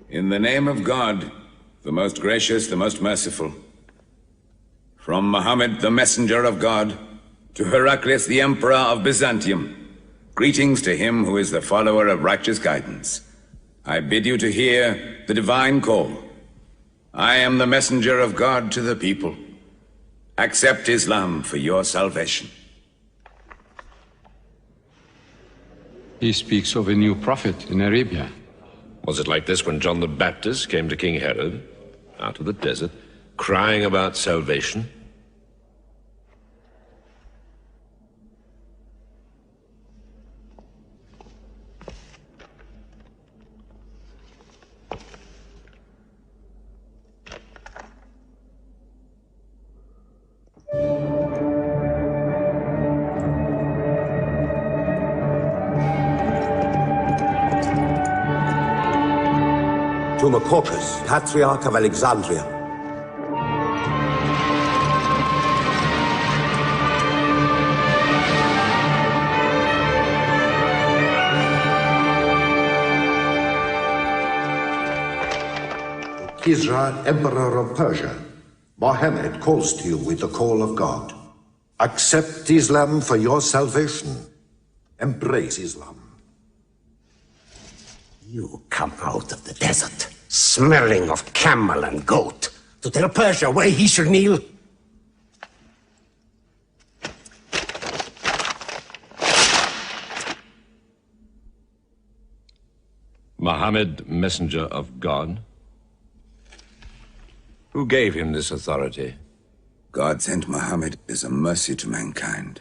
In the name of God, the most gracious, the most merciful, from Muhammad, the messenger of God, to Heraclius, the emperor of Byzantium, greetings to him who is the follower of righteous guidance. I bid you to hear the divine call. I am the messenger of God to the people. Accept Islam for your salvation. He speaks of a new prophet in Arabia. Was it like this when John the Baptist came to King Herod, out of the desert, crying about salvation? To Macocus, Patriarch of Alexandria. To Kisra, Emperor of Persia, Mohammed calls to you with the call of God. Accept Islam for your salvation. Embrace Islam. You come out of the desert, smelling of camel and goat, to tell Persia where he should kneel? Muhammad, messenger of God? Who gave him this authority? God sent Muhammad as a mercy to mankind.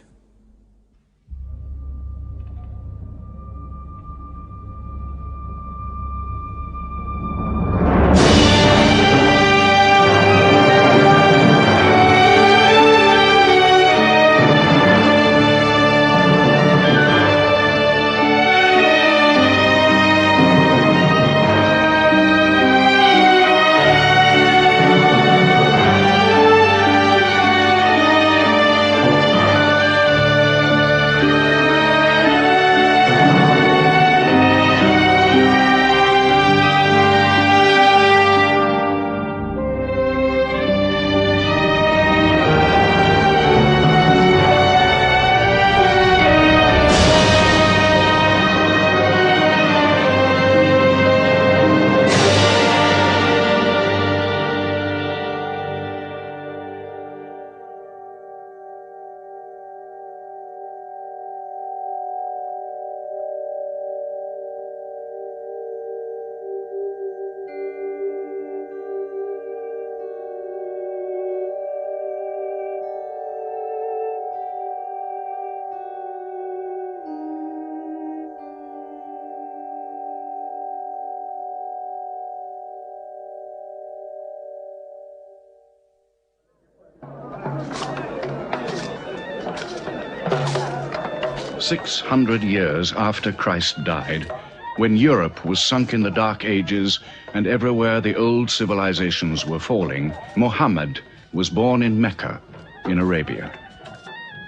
"600 years after Christ died, when Europe was sunk in the Dark Ages and everywhere the old civilizations were falling, Muhammad was born in Mecca, in Arabia.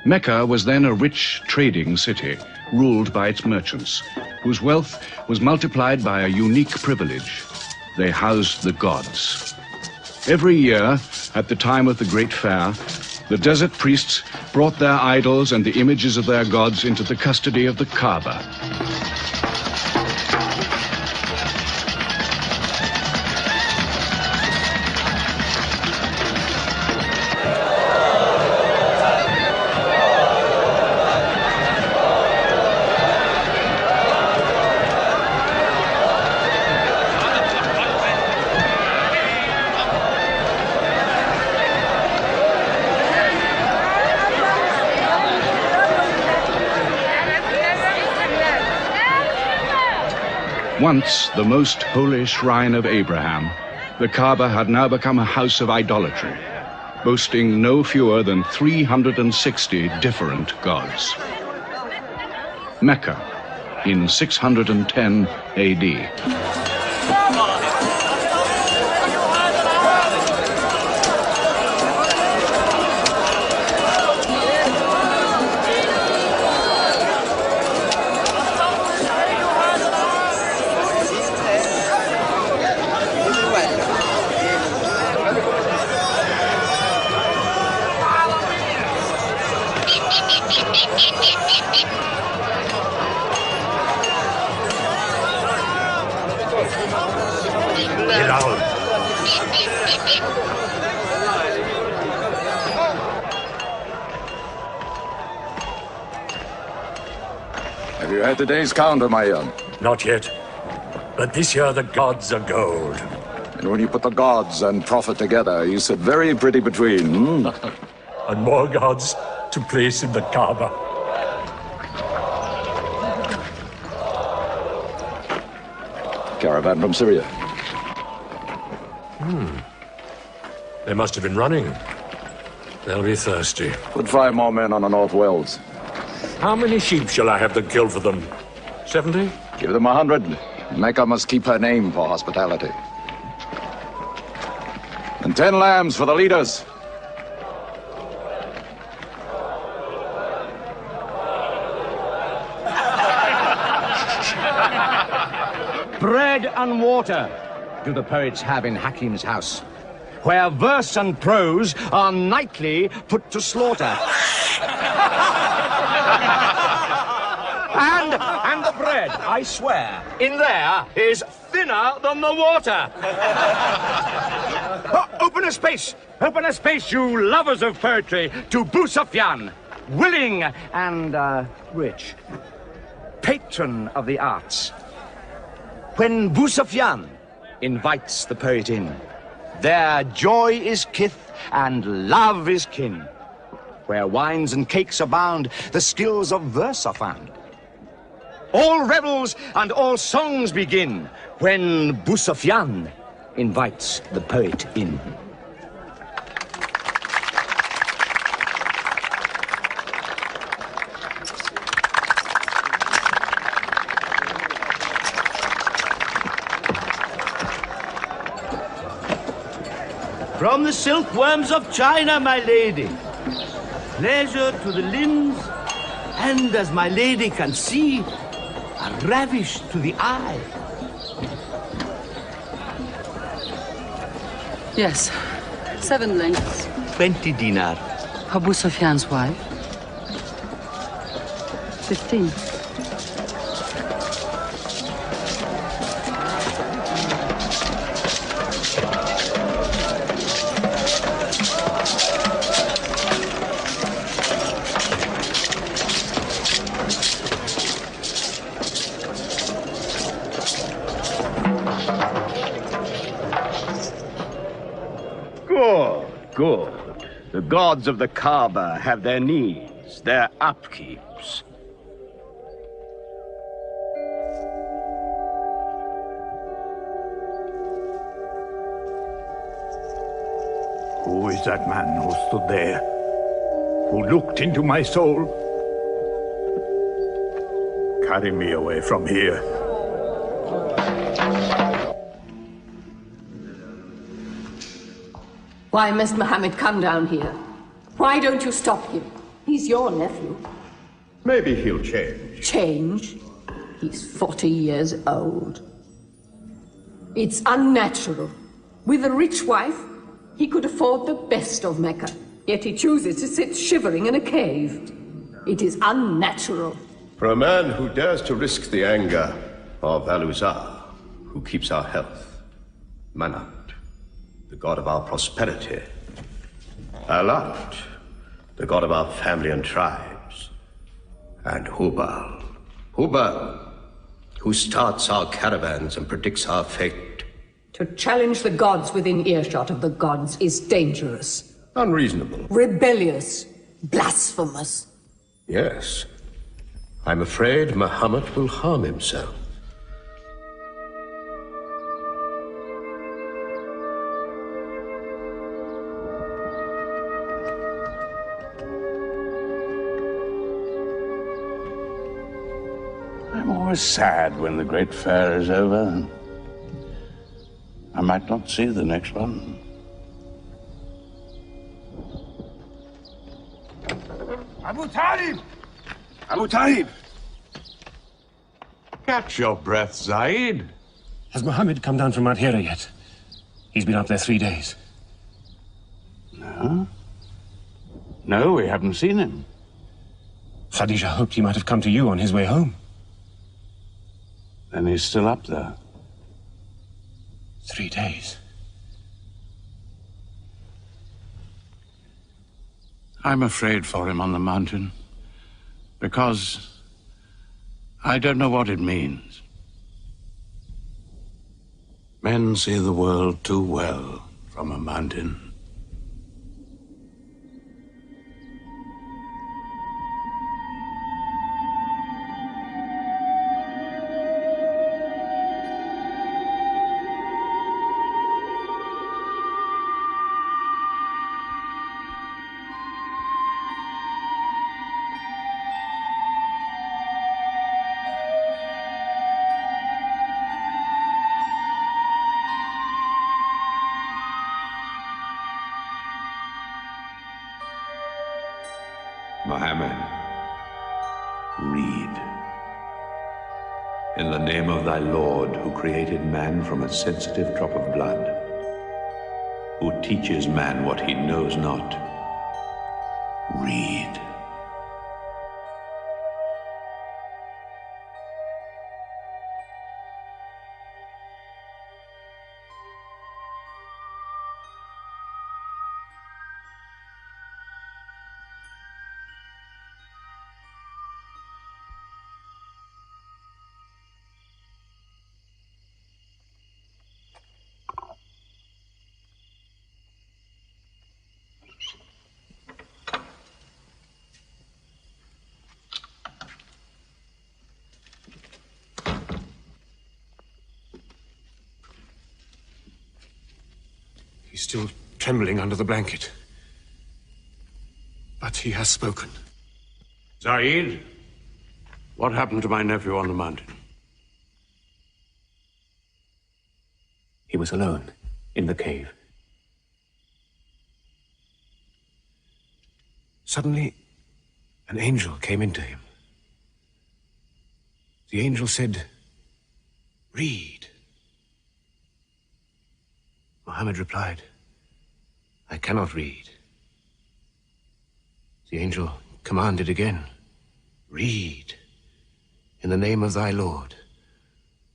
Mecca was then a rich trading city ruled by its merchants, whose wealth was multiplied by a unique privilege. They housed the gods. Every year, at the time of the Great Fair, the desert priests brought their idols and the images of their gods into the custody of the Kaaba. Once the most holy shrine of Abraham, the Kaaba had now become a house of idolatry, boasting no fewer than 360 different gods. Mecca, in 610 AD. Have you had today's counter, my young? Not yet. But this year the gods are gold. And when you put the gods and profit together, you sit very pretty between, And more gods to place in the Kaaba. Caravan from Syria. They must have been running. They'll be thirsty. Put 5 more men on the North Wells. How many sheep shall I have them kill for them? 70? Give them 100. Mecca must keep her name for hospitality. And 10 lambs for the leaders. Bread and water do the poets have in Hakim's house, where verse and prose are nightly put to slaughter. And the bread, I swear, in there is thinner than the water. Oh, open a space, you lovers of poetry, to Abu Sufyan, willing and rich, patron of the arts. When Abu Sufyan invites the poet in, their joy is kith and love is kin. Where wines and cakes abound, the skills of verse are found. All revels and all songs begin when Abu Sufyan invites the poet in. From the silkworms of China, my lady. Pleasure to the limbs, and as my lady can see, a ravish to the eye. Yes, 7 lengths. 20 dinar. Abu Sufyan's wife. 15. Good. The gods of the Kaaba have their needs, their upkeeps. Who is that man who stood there? Who looked into my soul? Carry me away from here. Why must Muhammad come down here? Why don't you stop him? He's your nephew. Maybe he'll change. Change? He's 40 years old. It's unnatural. With a rich wife, he could afford the best of Mecca. Yet he chooses to sit shivering in a cave. It is unnatural. For a man who dares to risk the anger of Aluzar, who keeps our health, Manat, the god of our prosperity, Alat, the god of our family and tribes, and Hubal, who starts our caravans and predicts our fate. To challenge the gods within earshot of the gods is dangerous. Unreasonable. Rebellious. Blasphemous. Yes. I'm afraid Muhammad will harm himself. I'm always sad when the great fair is over. I might not see the next one. Abu Talib! Abu Talib! Catch your breath, Zaid. Has Muhammad come down from Mount Hira yet? He's been up there 3 days. No? No, we haven't seen him. Khadija hoped he might have come to you on his way home. Then he's still up there. 3 days. I'm afraid for him on the mountain, because I don't know what it means. Men see the world too well from a mountain. Muhammad, read. In the name of thy Lord, who created man from a sensitive drop of blood, who teaches man what he knows not, read. He's still trembling under the blanket. But he has spoken. Zaid, what happened to my nephew on the mountain? He was alone in the cave. Suddenly, an angel came into him. The angel said, "Read." Muhammad replied, "I cannot read." The angel commanded again, "Read, in the name of thy Lord,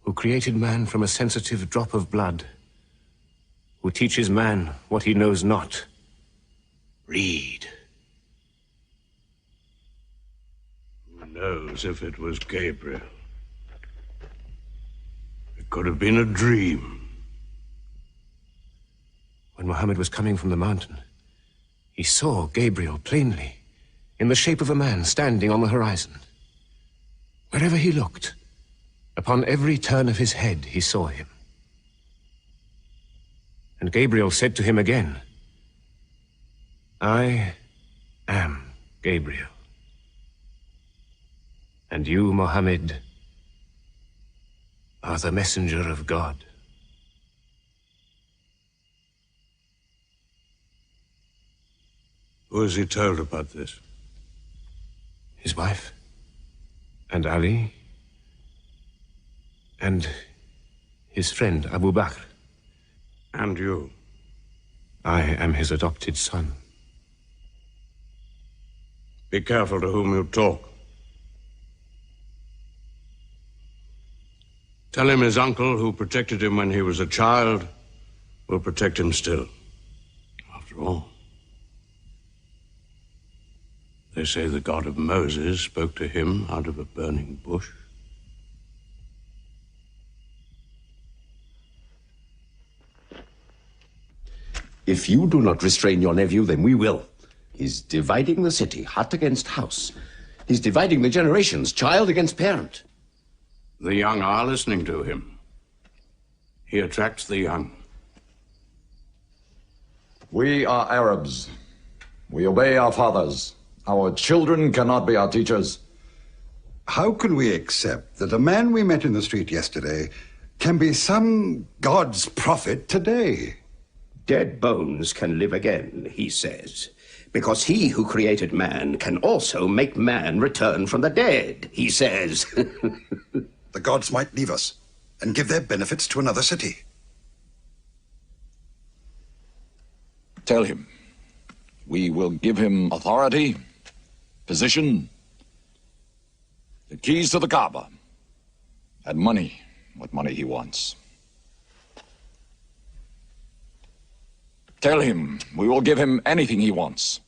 who created man from a sensitive drop of blood, who teaches man what he knows not. Read." Who knows if it was Gabriel? It could have been a dream. When Muhammad was coming from the mountain, he saw Gabriel plainly, in the shape of a man standing on the horizon. Wherever he looked, upon every turn of his head, he saw him. And Gabriel said to him again, "I am Gabriel. And you, Muhammad, are the messenger of God." Who has he told about this? His wife, and Ali, and his friend Abu Bakr. And you? I am his adopted son. Be careful to whom you talk. Tell him his uncle, who protected him when he was a child, will protect him still. After all, they say the God of Moses spoke to him out of a burning bush. If you do not restrain your nephew, then we will. He's dividing the city, hut against house. He's dividing the generations, child against parent. The young are listening to him. He attracts the young. We are Arabs. We obey our fathers. Our children cannot be our teachers. How can we accept that a man we met in the street yesterday can be some God's prophet today? Dead bones can live again, he says, because he who created man can also make man return from the dead, he says. The gods might leave us and give their benefits to another city. Tell him we will give him authority, position, the keys to the Kaaba, and money, what money he wants. Tell him we will give him anything he wants.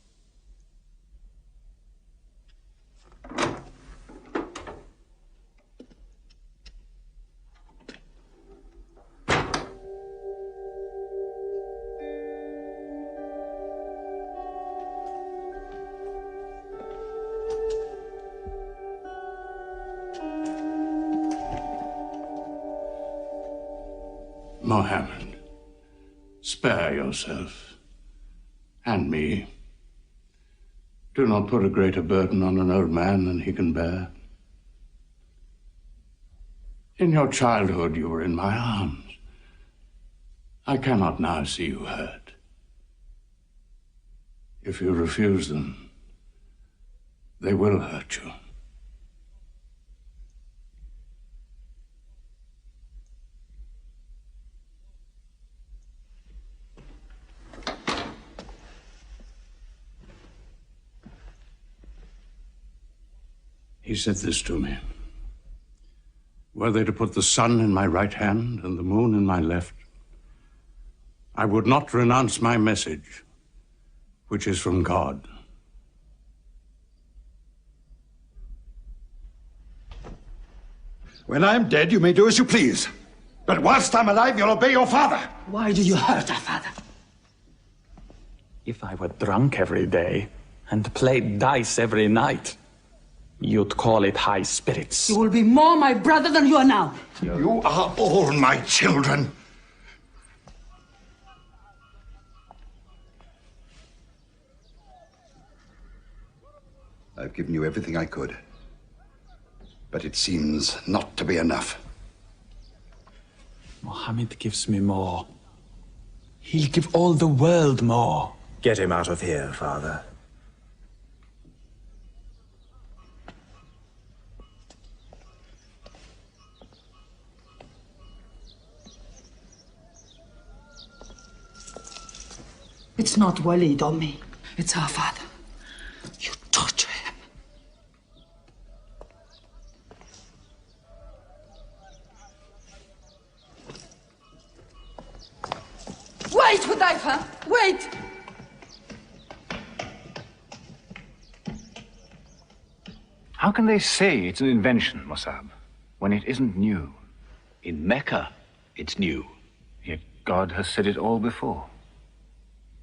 Mohammed, spare yourself, and me. Do not put a greater burden on an old man than he can bear. In your childhood, you were in my arms. I cannot now see you hurt. If you refuse them, they will hurt you. He said this to me. Were they to put the sun in my right hand and the moon in my left, I would not renounce my message, which is from God. When I'm dead, you may do as you please. But whilst I'm alive, you'll obey your father. Why do you hurt our father? If I were drunk every day and played dice every night, you'd call it high spirits. You will be more my brother than you are now. You are all my children. I've given you everything I could. But it seems not to be enough. Mohammed gives me more. He'll give all the world more. Get him out of here, Father. It's not Walid or me. It's our father. You torture him. Wait, Hudayfa! Wait! How can they say it's an invention, Mossab, when it isn't new? In Mecca, it's new. Yet God has said it all before.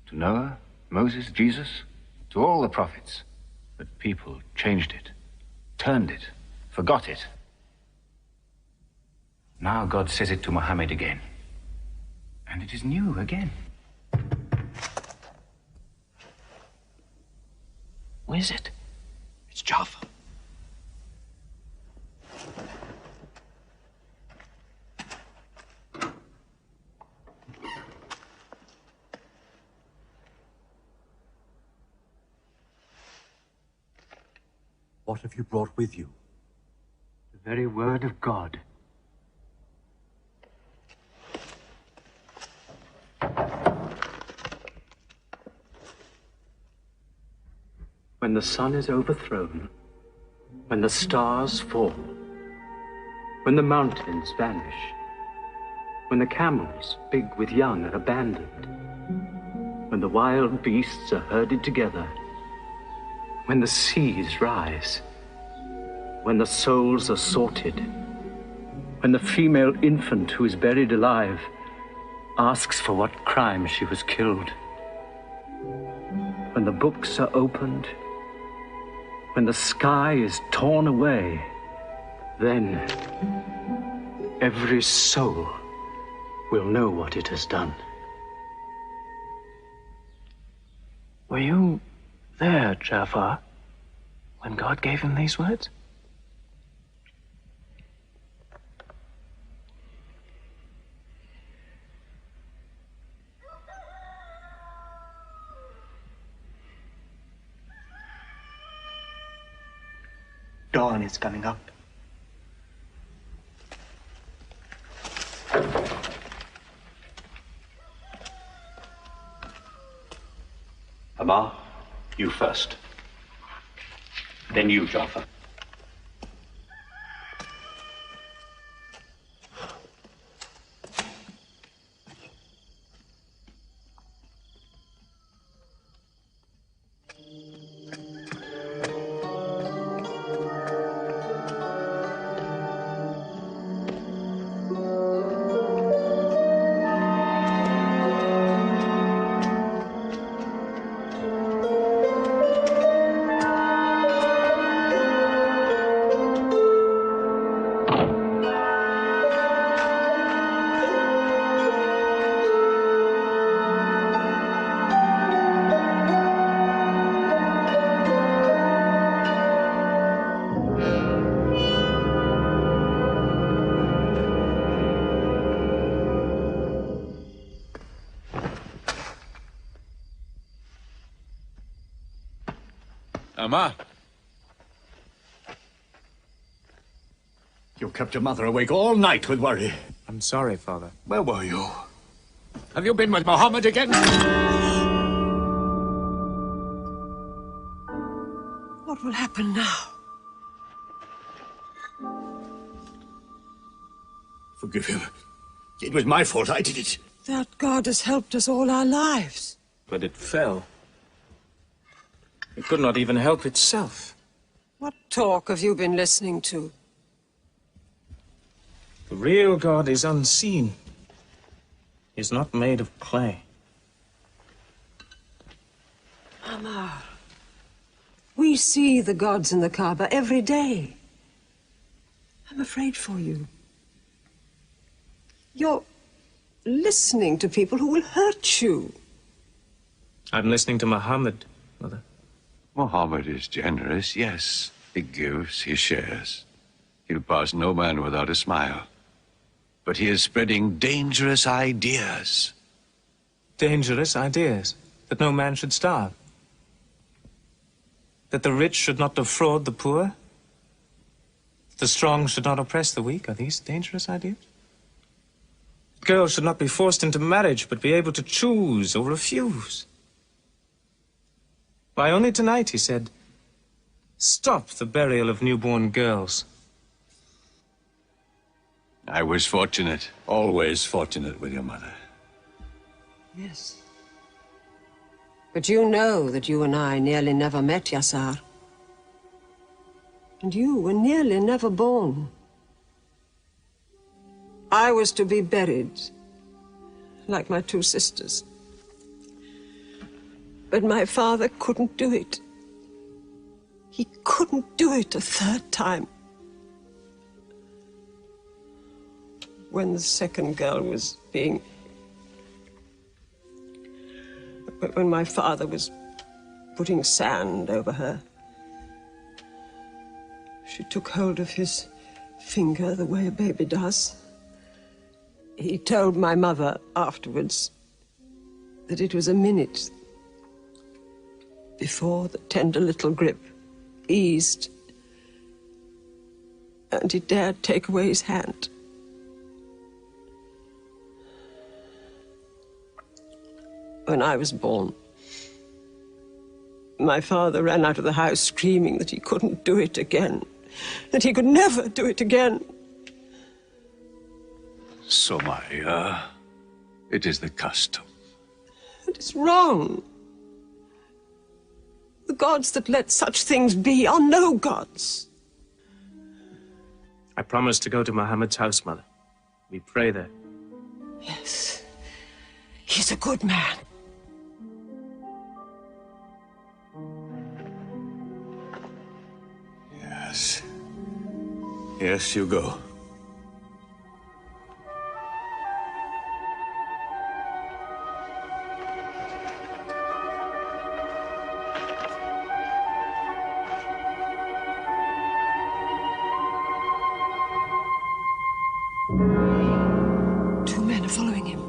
To Noah, Moses, Jesus, to all the prophets. But people changed it, turned it, forgot it. Now God says it to Muhammad again. And it is new again. What is it? It's Jaffa. What have you brought with you? The very word of God. When the sun is overthrown, when the stars fall, when the mountains vanish, when the camels, big with young, are abandoned, when the wild beasts are herded together, when the seas rise, when the souls are sorted, when the female infant who is buried alive asks for what crime she was killed, when the books are opened, when the sky is torn away, then every soul will know what it has done. Were you there, Jafar, when God gave him these words? Dawn is coming up. Amar, you first. Then you, Jafar. Amma. You kept your mother awake all night with worry. I'm sorry, Father. Where were you? Have you been with Muhammad again? What will happen now? Forgive him. It was my fault. I did it. That God has helped us all our lives. But it fell. It could not even help itself. What talk have you been listening to? The real God is unseen. He is not made of clay. Amar, we see the gods in the Kaaba every day. I'm afraid for you. You're listening to people who will hurt you. I'm listening to Muhammad, Mother. Muhammad is generous, yes. He gives, he shares. He'll pass no man without a smile. But he is spreading dangerous ideas. Dangerous ideas? That no man should starve? That the rich should not defraud the poor? That the strong should not oppress the weak? Are these dangerous ideas? Girls should not be forced into marriage, but be able to choose or refuse. Why, only tonight he said, stop the burial of newborn girls. I was fortunate, always fortunate with your mother. Yes. But you know that you and I nearly never met, Yassar. And you were nearly never born. I was to be buried, like my two sisters. But my father couldn't do it. He couldn't do it a third time. When the second girl was being... When my father was putting sand over her, she took hold of his finger the way a baby does. He told my mother afterwards that it was a minute before the tender little grip eased and he dared take away his hand. When I was born, my father ran out of the house screaming that he couldn't do it again, that he could never do it again. So, Maria, it is the custom. And it's wrong. The gods that let such things be are no gods. I promised to go to Muhammad's house, Mother. We pray there. Yes. He's a good man. Yes. Yes, you go. Two men are following him.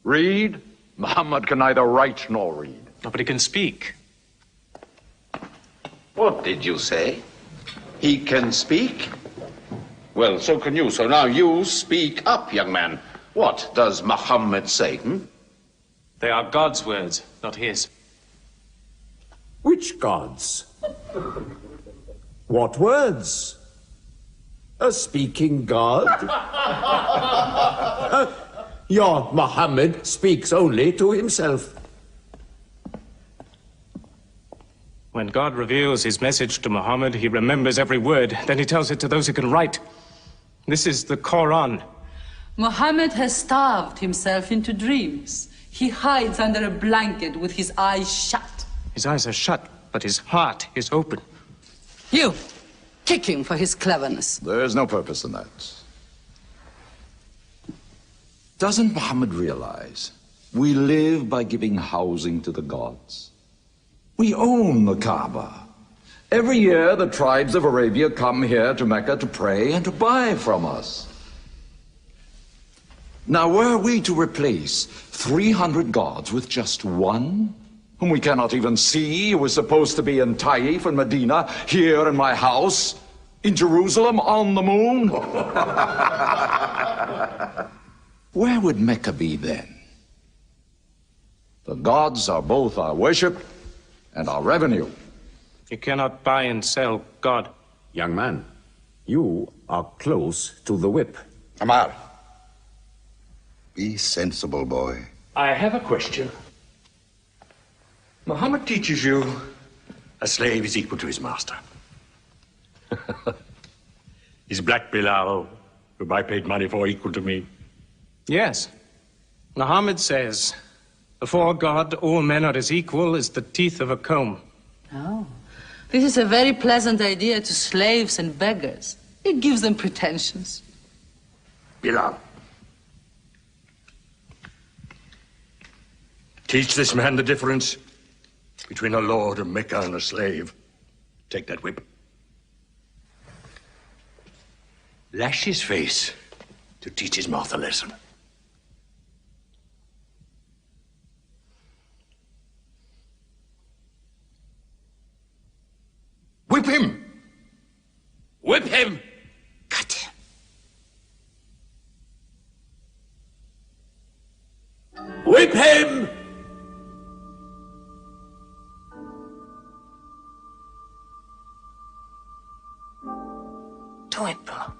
Read? Muhammad can neither write nor read. Nobody can speak. What did you say? He can speak? Well, so can you. So now you speak up, young man. What does Muhammad say, They are God's words, not his. Which gods? What words? A speaking God? Your Muhammad speaks only to himself. When God reveals his message to Muhammad, he remembers every word. Then he tells it to those who can write. This is the Quran. Muhammad has starved himself into dreams. He hides under a blanket with his eyes shut. His eyes are shut, but his heart is open. You, kick him for his cleverness. There's no purpose in that. Doesn't Muhammad realize we live by giving housing to the gods? We own the Kaaba. Every year, the tribes of Arabia come here to Mecca to pray and to buy from us. Now, were we to replace 300 gods with just one, whom we cannot even see, who is supposed to be in Taif and Medina, here in my house, in Jerusalem, on the moon? Where would Mecca be then? The gods are both our worship and our revenue. You cannot buy and sell God. Young man, you are close to the whip. Amar. Be sensible, boy. I have a question. Muhammad teaches you a slave is equal to his master. Is Black Bilal, whom I paid money for, equal to me? Yes. Muhammad says, before God, all men are as equal as the teeth of a comb. Oh, this is a very pleasant idea to slaves and beggars. It gives them pretensions. Bilal. Teach this man the difference between a lord of Mecca and a slave. Take that whip. Lash his face to teach his mouth a lesson. Whip him! Whip him! Cut him! Whip him! Do it, bro.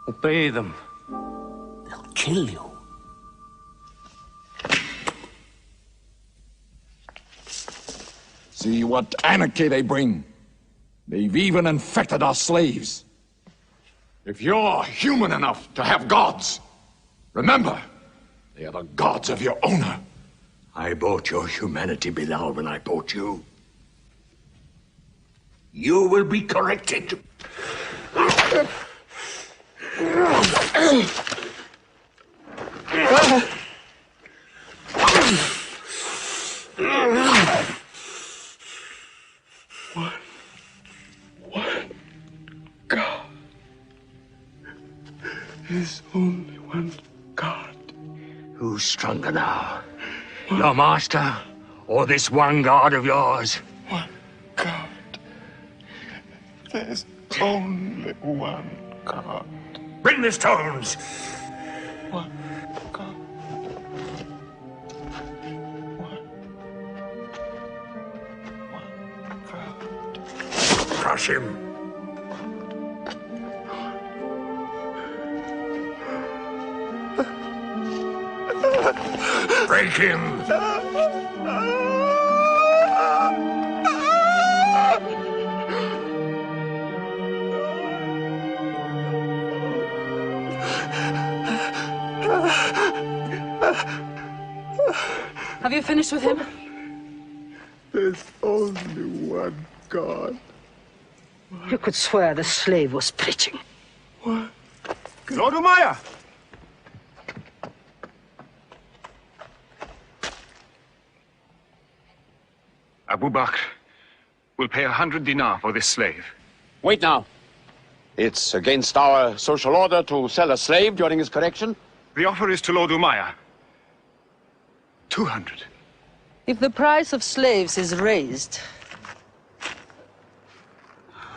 Obey them. They'll kill you. See what anarchy they bring. They've even infected our slaves. If you're human enough to have gods, remember, they are the gods of your owner. I bought your humanity, Bilal, when I bought you. You will be corrected. There's only one God. Who's stronger now? Your master, or this one God of yours? One God. There's only one God. Bring the stones! One God. One God. Crush him. Break him. Have you finished with him? There's only one God. You could swear the slave was preaching. What? Lord Umayyah! Abu Bakr will pay 100 dinar for this slave. Wait now. It's against our social order to sell a slave during his correction. The offer is to Lord Umayyah. 200. If the price of slaves is raised,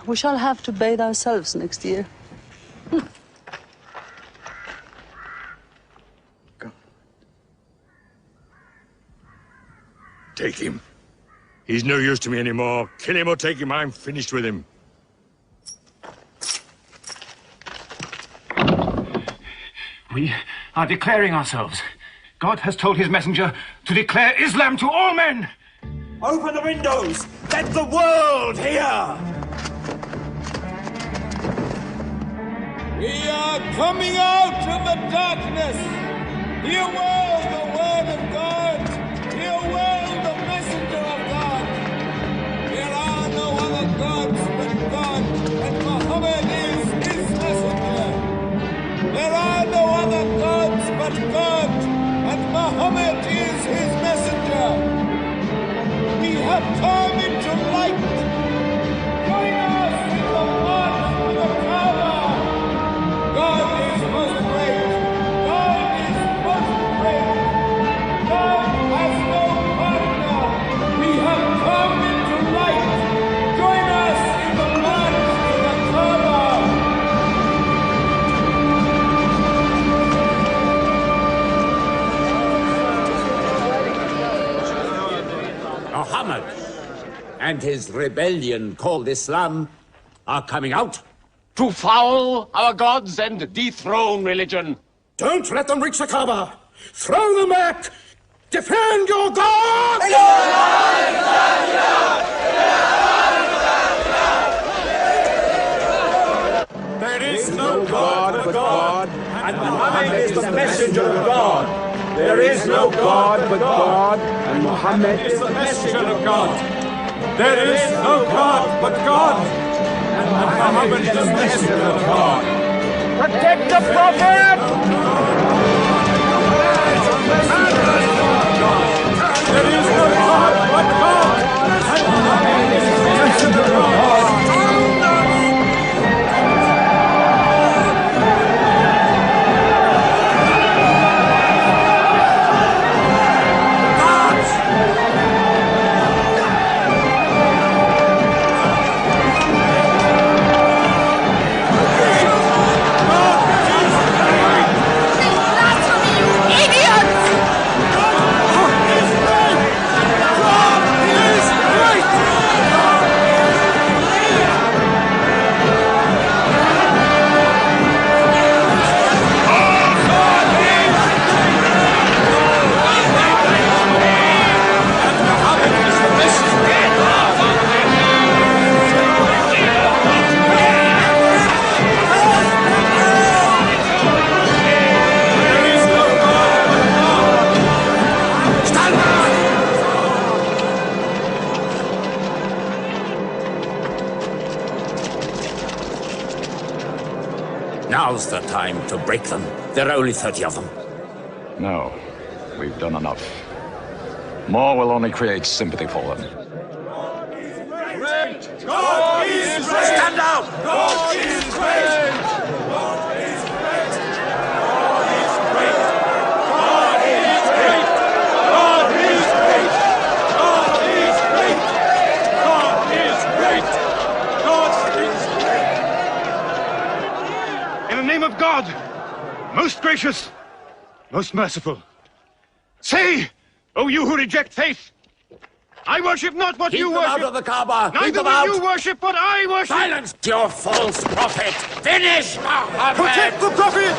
we shall have to bathe ourselves next year. Take him. He's no use to me anymore. Kill him or take him. I'm finished with him. We are declaring ourselves. God has told his messenger to declare Islam to all men. Open the windows! Let the world hear! We are coming out of the darkness. Hear well the word of God. Hear well the messenger of God. There are no other gods but God, and Muhammad is his messenger. There are no other gods but God, and Muhammad is his messenger. We have come into light. Join us in the march to the Kaaba. God is most great. God is most great. God has no partner. We have come into light. Join us in the march to the Kaaba. Muhammad and his rebellion called Islam are coming out to foul our gods and dethrone religion. Don't let them reach the Kaaba. Throw them back. Defend your God! There is no God but God, and Muhammad is the messenger of God. There is no God but God, and Muhammad is the messenger of God. There is no God but God, and Muhammad is the messenger of God. Protect the Prophet! There is no God but God, and Muhammad is the messenger of God. Now's the time to break them. There are only 30 of them. No, we've done enough. More will only create sympathy for them. Great! God is great! Stand down! God is great! God is great! the name of God, most gracious, most merciful, say, O you who reject faith, I worship not what you worship. Keep them out of the Kaaba! Keep Neither them will out! you worship what I worship. Silence your false prophet! Finish, Muhammad! Protect the prophet!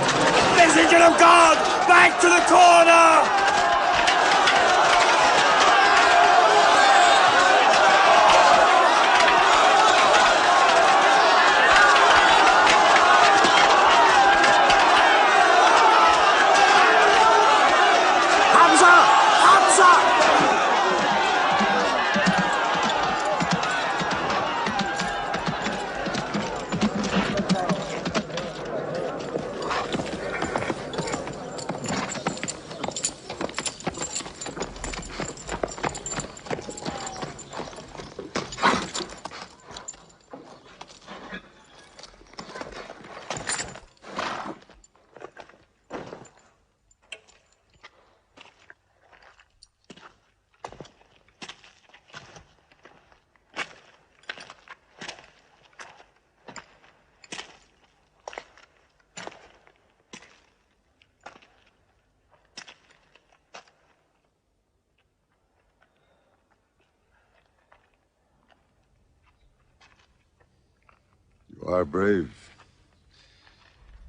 Messenger of God! Back to the corner! You are brave.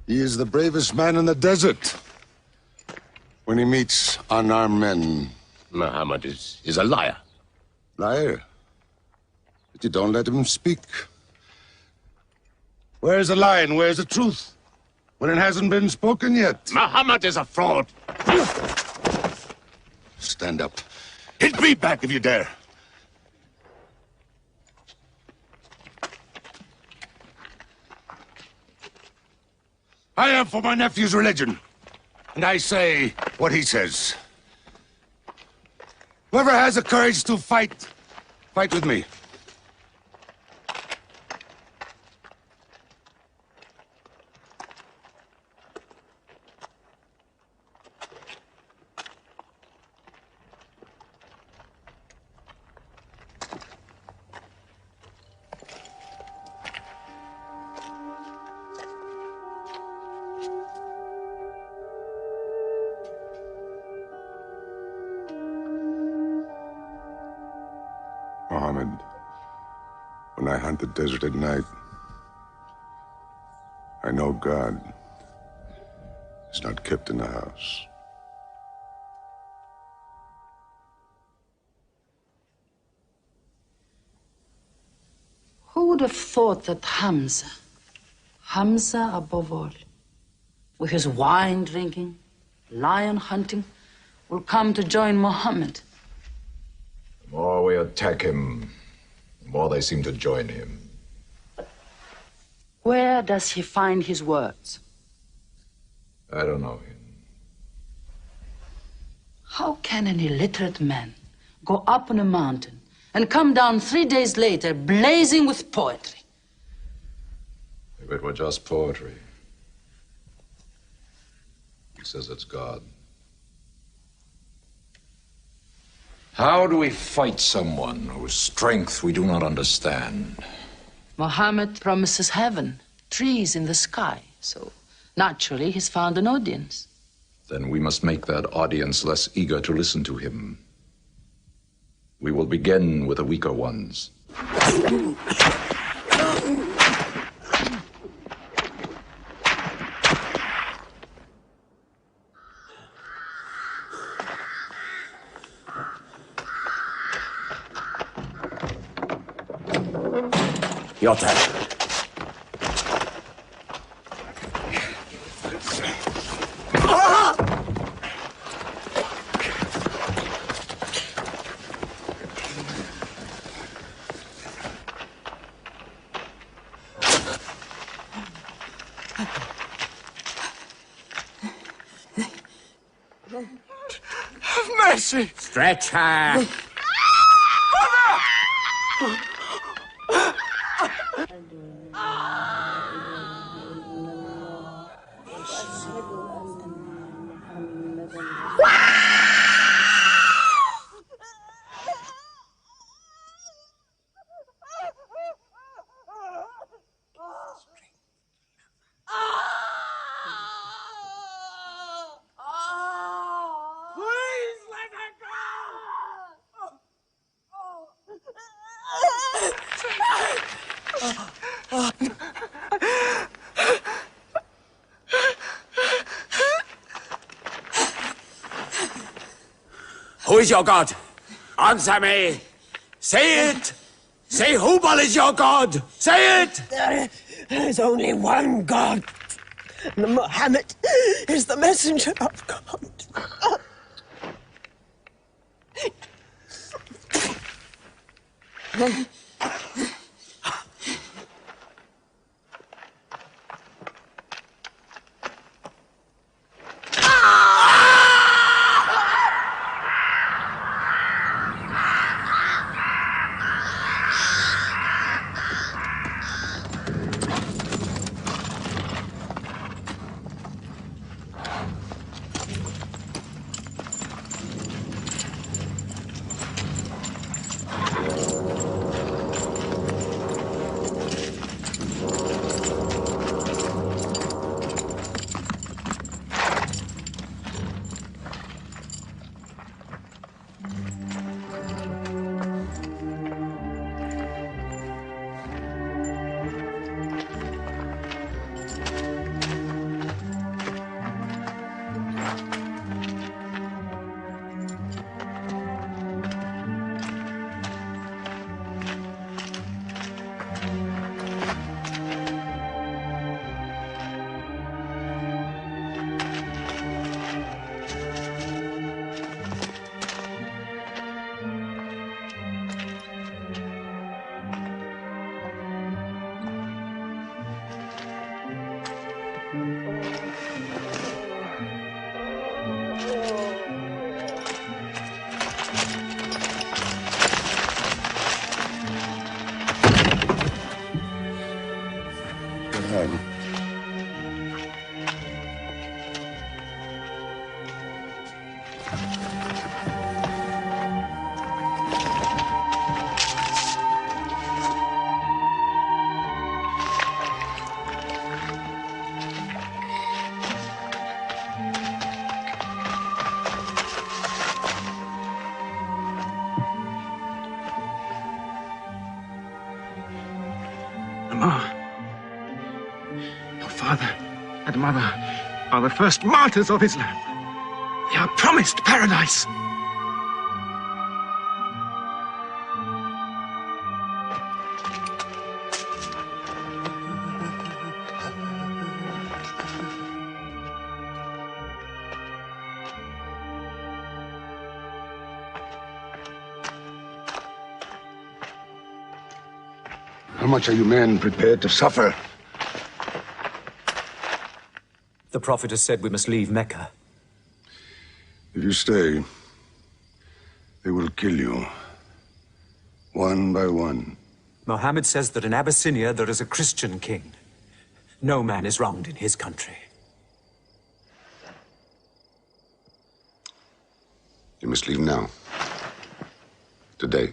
He is the bravest man in the desert. When he meets unarmed men... Muhammad is a liar. Liar? But you don't let him speak. Where's the lie and where's the truth? When it hasn't been spoken yet. Muhammad is a fraud. Stand up. Hit me back if you dare. I am for my nephew's religion, and I say what he says. Whoever has the courage to fight, fight with me. Muhammad, when I hunt the desert at night, I know God is not kept in the house. Who would have thought that Hamza above all, with his wine drinking, lion hunting, will come to join Muhammad? The more we attack him, the more they seem to join him. Where does he find his words? I don't know him. How can an illiterate man go up on a mountain and come down 3 days later blazing with poetry? If it were just poetry. He says it's God. How do we fight someone whose strength we do not understand? Muhammad promises heaven, trees in the sky, so naturally he's found an audience. Then we must make that audience less eager to listen to him. We will begin with the weaker ones. Your turn. Have mercy! Stretch her! Who is your God? Answer me. Say it. Say Hubal is your God. Say it. There is only one God. Muhammad is the messenger of God. Your father and mother are the first martyrs of Islam. They are promised paradise. How much are you men prepared to suffer? The Prophet has said we must leave Mecca. If you stay, they will kill you. One by one. Muhammad says that in Abyssinia there is a Christian king. No man is wronged in his country. You must leave now. Today.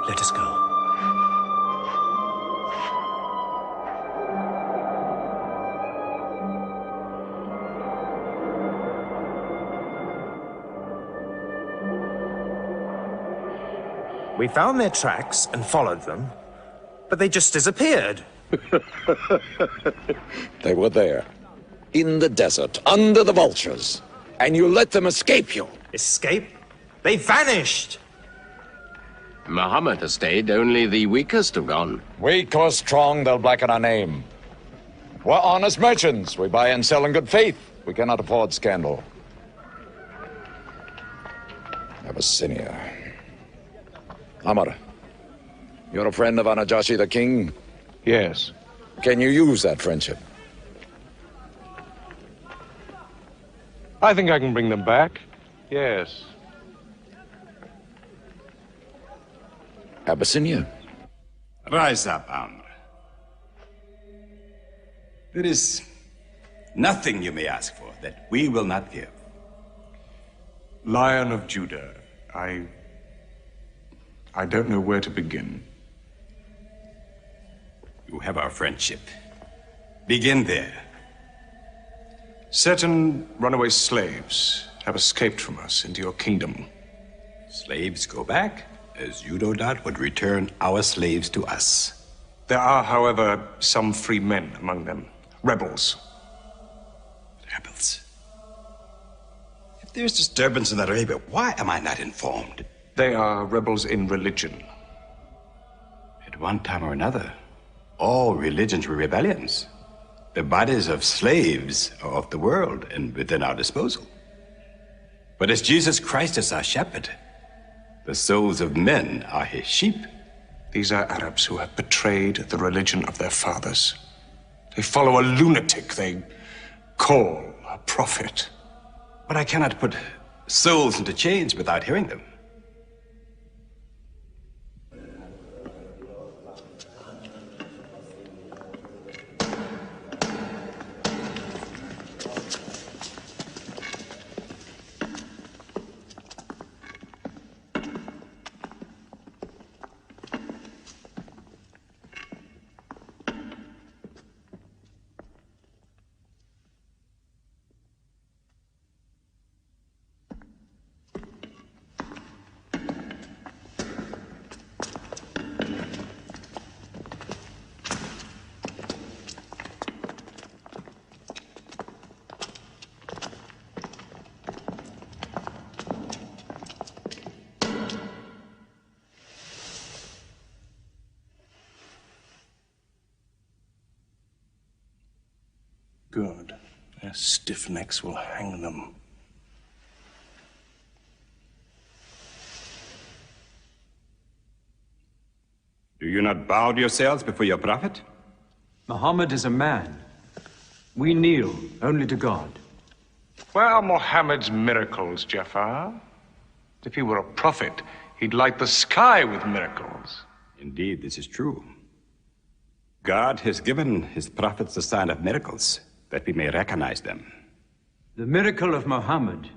Let us go. We found their tracks and followed them, but they just disappeared. They were there, in the desert, under the vultures, and you let them escape you. Escape? They vanished! Muhammad has stayed, only the weakest have gone. Weak or strong, they'll blacken our name. We're honest merchants. We buy and sell in good faith. We cannot afford scandal. Abyssinia. Amr, you're a friend of Anajashi the king? Yes. Can you use that friendship? I think I can bring them back. Yes. Abyssinia. Rise up, Amr. There is nothing you may ask for that we will not give. Lion of Judah, I don't know where to begin. You have our friendship. Begin there. Certain runaway slaves have escaped from us into your kingdom. Slaves go back, as you no doubt would return our slaves to us. There are, however, some free men among them. Rebels. Rebels? If there's disturbance in Arabia, why am I not informed? They are rebels in religion. At one time or another, all religions were rebellions. The bodies of slaves are of the world and within our disposal. But as Jesus Christ is our shepherd, the souls of men are his sheep. These are Arabs who have betrayed the religion of their fathers. They follow a lunatic they call a prophet. But I cannot put souls into chains without hearing them. Good. Their stiff necks will hang them. Do you not bow yourselves before your prophet? Muhammad is a man. We kneel only to God. Where are Muhammad's miracles, Jafar? If he were a prophet, he'd light the sky with miracles. Indeed, this is true. God has given his prophets the sign of miracles, that we may recognize them. The miracle of Muhammad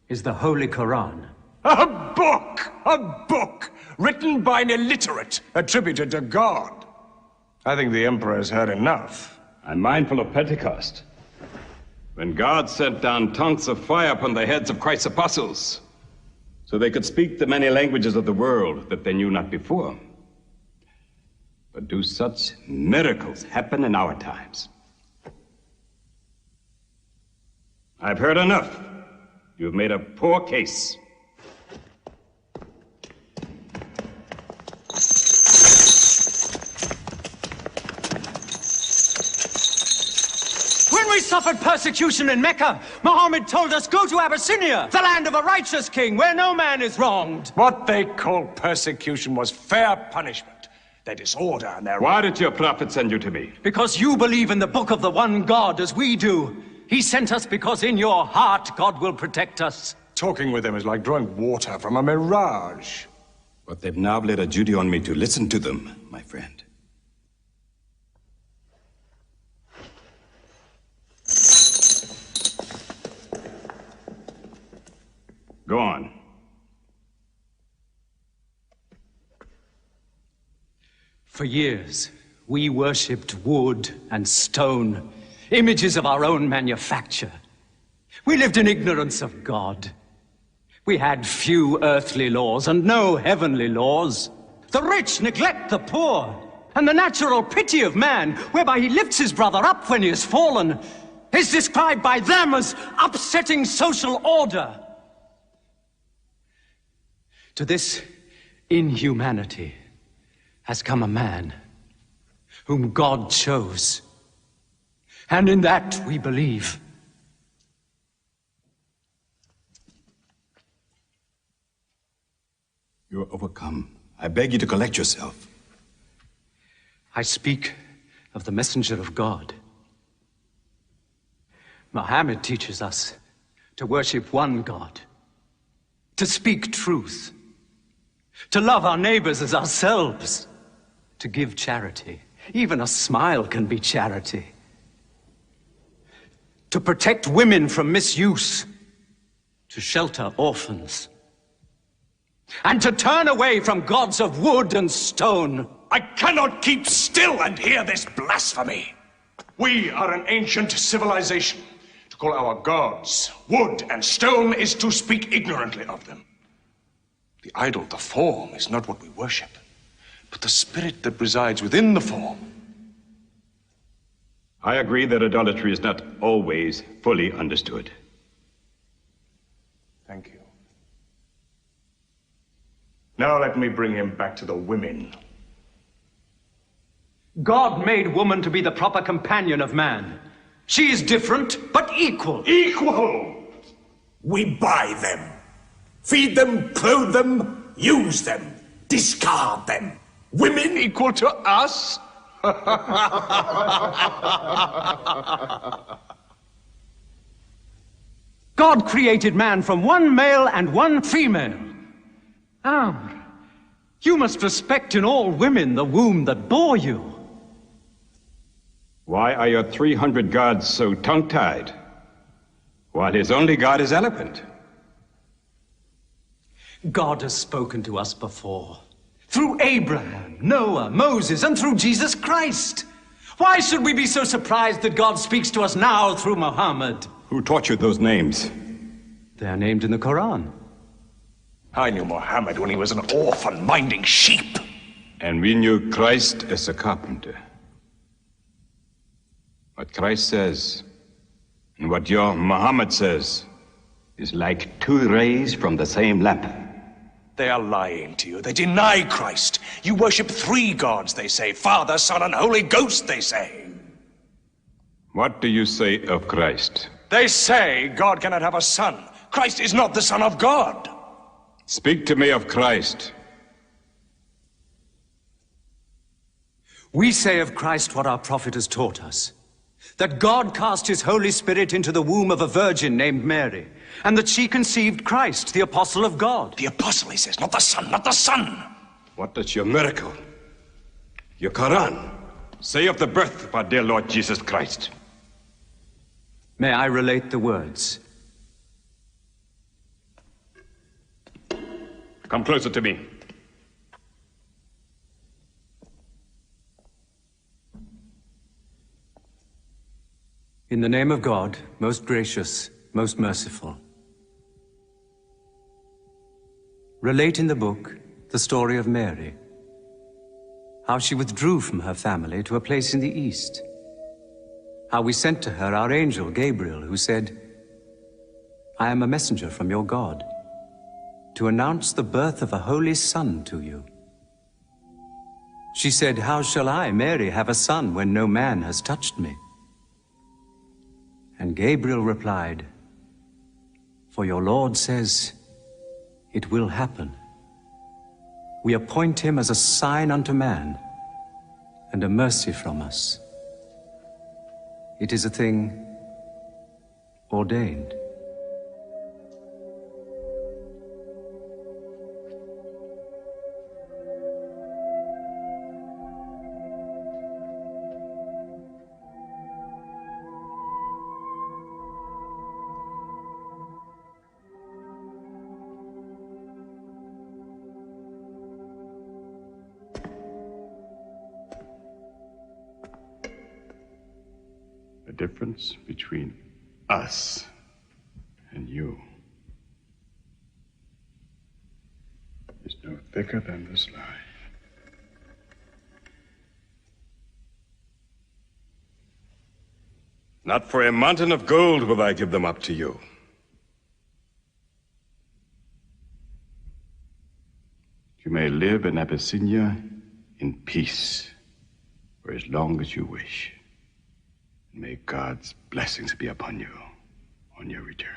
is the Holy Quran. A book! A book! Written by an illiterate, attributed to God. I think the Emperor has heard enough. I'm mindful of Pentecost, when God sent down tongues of fire upon the heads of Christ's apostles, so they could speak the many languages of the world that they knew not before. But do such miracles happen in our times? I've heard enough. You've made a poor case. When we suffered persecution in Mecca, Muhammad told us, go to Abyssinia, the land of a righteous king, where no man is wronged. What they called persecution was fair punishment. Their disorder and their... Why did your prophet send you to me? Because you believe in the book of the one God as we do. He sent us because in your heart God will protect us. Talking with them is like drawing water from a mirage. But they've now laid a duty on me to listen to them, my friend. Go on. For years, we worshipped wood and stone, images of our own manufacture. We lived in ignorance of God. We had few earthly laws and no heavenly laws. The rich neglect the poor, and the natural pity of man, whereby he lifts his brother up when he has fallen, is described by them as upsetting social order. To this inhumanity has come a man whom God chose, and in that we believe. You're overcome. I beg you to collect yourself. I speak of the messenger of God. Muhammad teaches us to worship one God, to speak truth, to love our neighbors as ourselves, to give charity. Even a smile can be charity. To protect women from misuse, to shelter orphans, and to turn away from gods of wood and stone. I cannot keep still and hear this blasphemy. We are an ancient civilization. To call our gods wood and stone is to speak ignorantly of them. The idol, the form, is not what we worship, but the spirit that resides within the form. I agree that idolatry is not always fully understood. Thank you. Now let me bring him back to the women. God made woman to be the proper companion of man. She is different, but equal. Equal! We buy them. Feed them, clothe them, use them, discard them. Women equal to us? God created man from one male and one female. You must respect in all women the womb that bore you. Why are your 300 gods so tongue-tied, while his only god is eloquent? God has spoken to us before, through Abraham, Noah, Moses, and through Jesus Christ. Why should we be so surprised that God speaks to us now through Muhammad? Who taught you those names? They are named in the Quran. I knew Muhammad when he was an orphan minding sheep. And we knew Christ as a carpenter. What Christ says, and what your Muhammad says, is like two rays from the same lamp. They are lying to you. They deny Christ. You worship three gods, they say. Father, Son, and Holy Ghost, they say. What do you say of Christ? They say God cannot have a son. Christ is not the Son of God. Speak to me of Christ. We say of Christ what our prophet has taught us. That God cast his Holy Spirit into the womb of a virgin named Mary, and that she conceived Christ, the apostle of God. The apostle, he says, not the son, not the son. What does your miracle, your Quran, say of the birth of our dear Lord Jesus Christ? May I relate the words? Come closer to me. In the name of God, most gracious, most merciful. Relate in the book the story of Mary, how she withdrew from her family to a place in the east, how we sent to her our angel Gabriel, who said, I am a messenger from your God to announce the birth of a holy son to you. She said, how shall I, Mary, have a son when no man has touched me? And Gabriel replied, for your Lord says, it will happen. We appoint him as a sign unto man and a mercy from us. It is a thing ordained. The difference between us and you is no thicker than this lie. Not for a mountain of gold will I give them up to you. You may live in Abyssinia in peace for as long as you wish. May God's blessings be upon you on your return.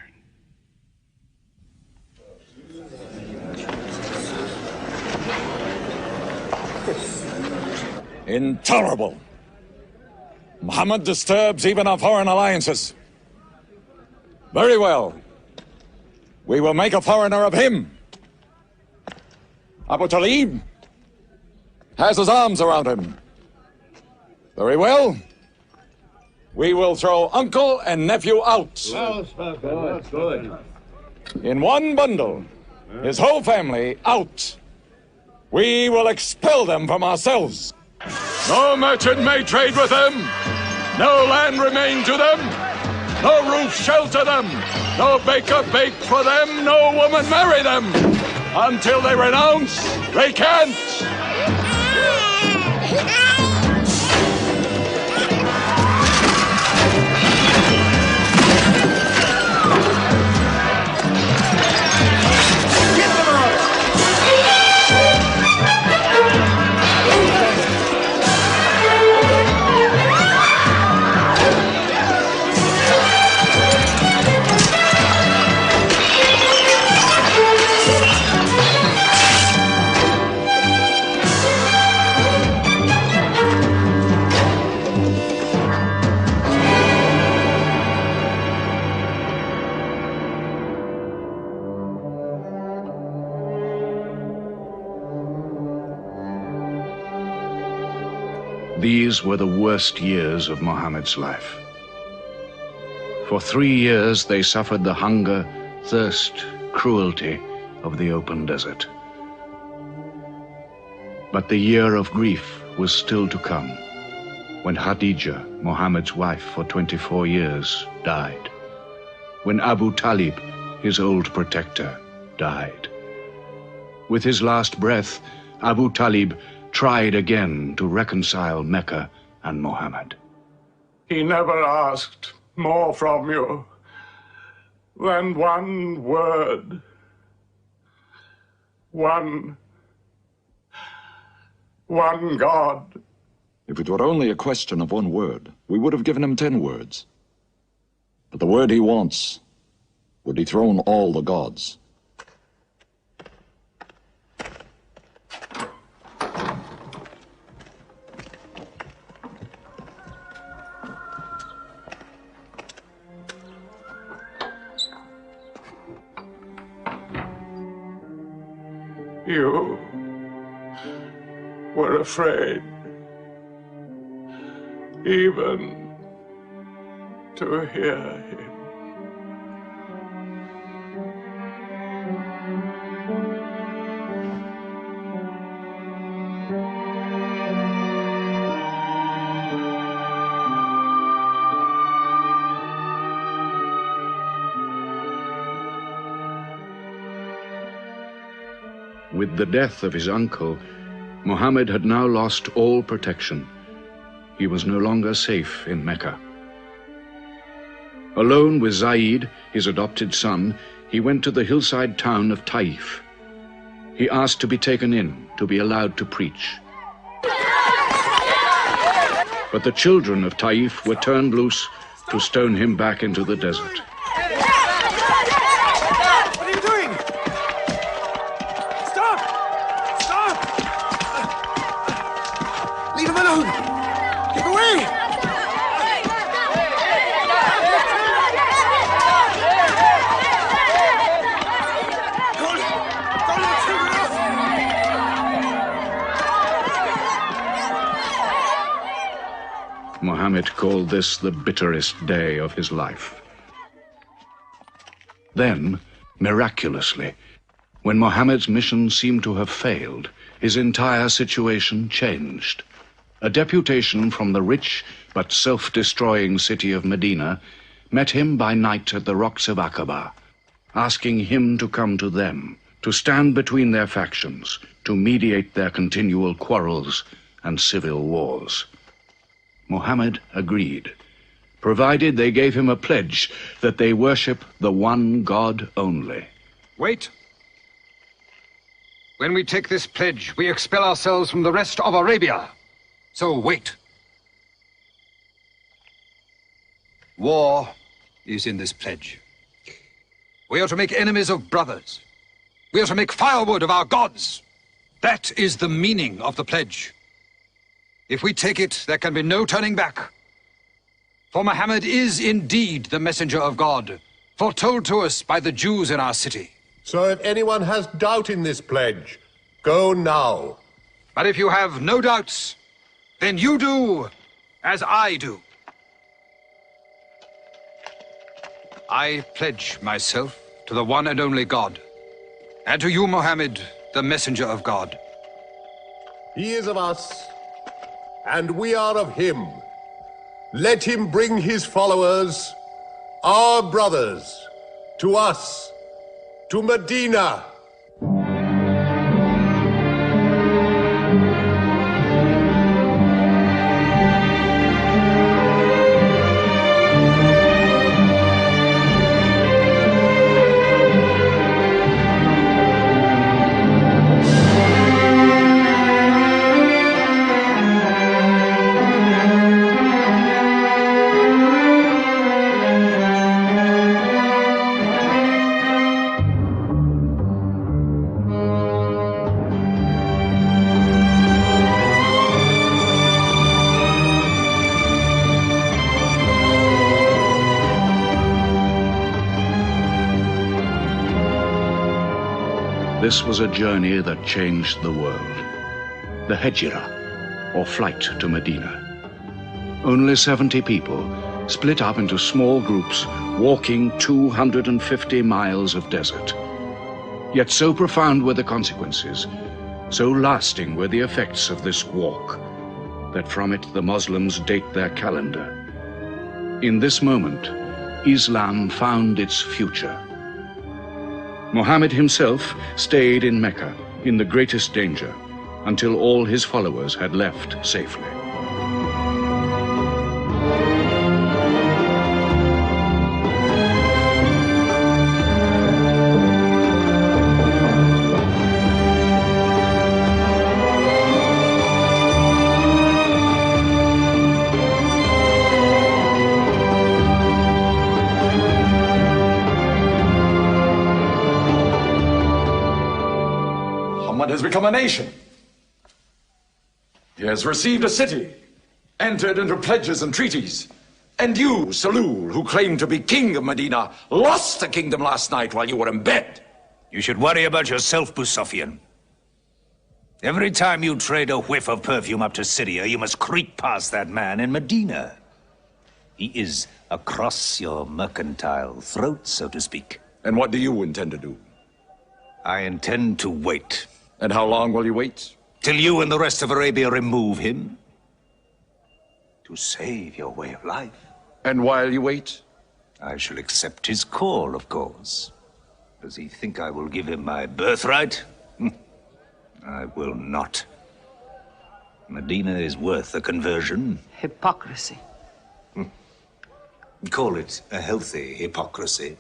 Intolerable! Muhammad disturbs even our foreign alliances. Very well. We will make a foreigner of him. Abu Talib has his arms around him. Very well. We will throw uncle and nephew out. Good. In one bundle, his whole family out. We will expel them from ourselves. No merchant may trade with them. No land remain to them. No roof shelter them. No baker bake for them. No woman marry them. Until they renounce, they can't. These were the worst years of Muhammad's life. For 3 years they suffered the hunger, thirst, cruelty of the open desert. But the year of grief was still to come, when Khadija, Muhammad's wife for 24 years, died. When Abu Talib, his old protector, died. With his last breath, Abu Talib tried again to reconcile Mecca and Muhammad. He never asked more from you than one word. One God. If it were only a question of one word, we would have given him 10 words. But the word he wants would dethrone all the gods. You were afraid even to hear him. With the death of his uncle, Muhammad had now lost all protection. He was no longer safe in Mecca. Alone with Zaid, his adopted son, he went to the hillside town of Taif. He asked to be taken in, to be allowed to preach. But the children of Taif were turned loose to stone him back into the desert. What are you doing? Stop! Stop! Leave him alone! Get away! Muhammad called this the bitterest day of his life. Then, miraculously, when Muhammad's mission seemed to have failed, his entire situation changed. A deputation from the rich but self-destroying city of Medina met him by night at the rocks of Aqaba, asking him to come to them, to stand between their factions, to mediate their continual quarrels and civil wars. Muhammad agreed, provided they gave him a pledge that they worship the one God only. Wait. When we take this pledge, we expel ourselves from the rest of Arabia. So wait. War is in this pledge. We are to make enemies of brothers. We are to make firewood of our gods. That is the meaning of the pledge. If we take it, there can be no turning back. For Muhammad is indeed the messenger of God, foretold to us by the Jews in our city. So if anyone has doubt in this pledge, go now. But if you have no doubts, then you do as I do. I pledge myself to the one and only God, and to you, Muhammad, the messenger of God. He is of us, and we are of him. Let him bring his followers, our brothers, to us, to Medina. This was a journey that changed the world. The Hejira, or flight to Medina. Only 70 people, split up into small groups, walking 250 miles of desert. Yet so profound were the consequences, so lasting were the effects of this walk, that from it the Muslims date their calendar. In this moment, Islam found its future. Muhammad himself stayed in Mecca in the greatest danger until all his followers had left safely. Has become a nation. He has received a city, entered into pledges and treaties. And you, Salul, who claimed to be king of Medina, lost the kingdom last night while you were in bed. You should worry about yourself, Busofian. Every time you trade a whiff of perfume up to Syria, you must creep past that man in Medina. He is across your mercantile throat, so to speak. And what do you intend to do? I intend to wait. And how long will you wait? Till you and the rest of Arabia remove him. To save your way of life. And while you wait? I shall accept his call, of course. Does he think I will give him my birthright? I will not. Medina is worth a conversion. Hypocrisy. Call it a healthy hypocrisy.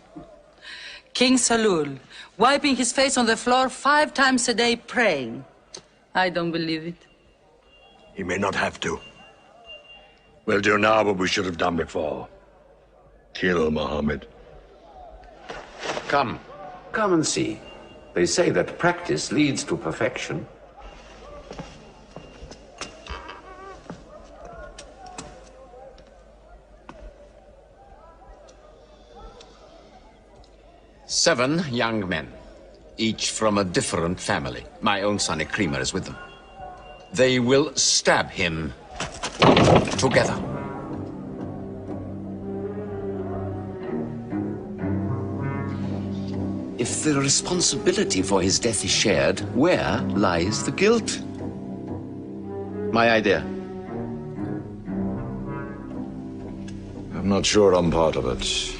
King Salul, wiping his face on the floor 5 times a day, praying. I don't believe it. He may not have to. We'll do now what we should have done before. Kill Muhammad. Come and see. They say that practice leads to perfection. Seven young men, each from a different family. My own son Ikrimah is with them. They will stab him together. If the responsibility for his death is shared, where lies the guilt? My idea. I'm not sure I'm part of it.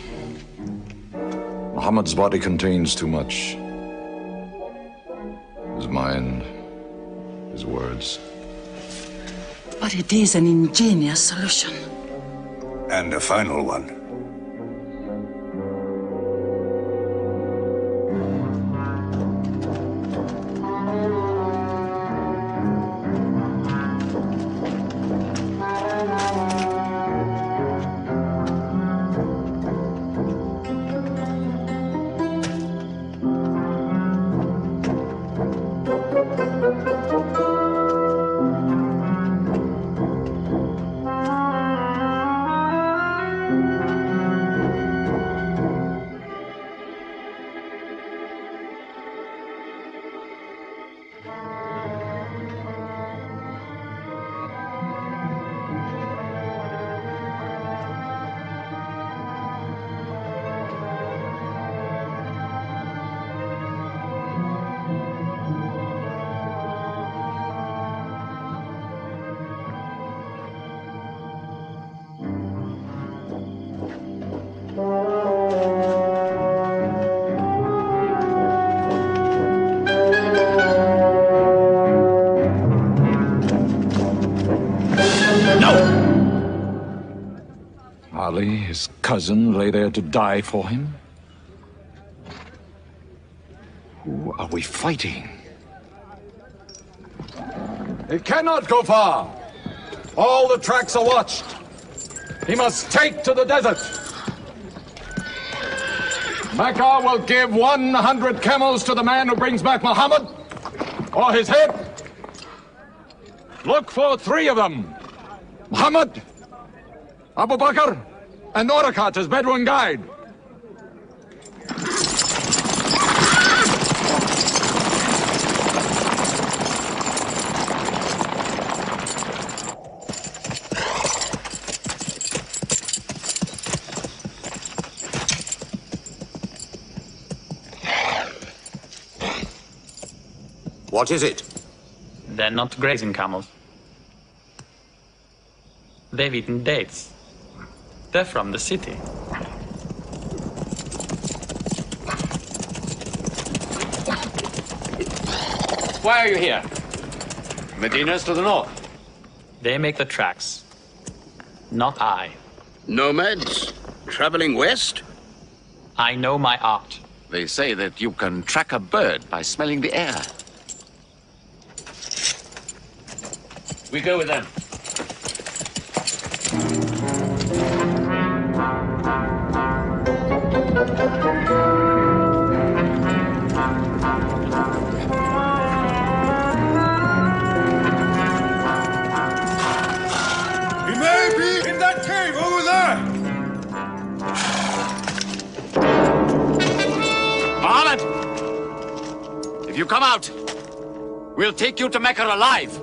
Muhammad's body contains too much. His mind, his words. But it is an ingenious solution. And a final one. Ali, his cousin, lay there to die for him? Who are we fighting? It cannot go far. All the tracks are watched. He must take to the desert. Mecca will give 100 camels to the man who brings back Muhammad, or his head. Look for 3 of them. Muhammad, Abu Bakr, and Orakat as Bedouin guide. What is it? They're not grazing camels. They've eaten dates. They're from the city. Why are you here? Medina's to the north. They make the tracks. Not I. Nomads? Traveling west? I know my art. They say that you can track a bird by smelling the air. We go with them. He may be in that cave over there! Muhammad! If you come out, we'll take you to Mecca alive.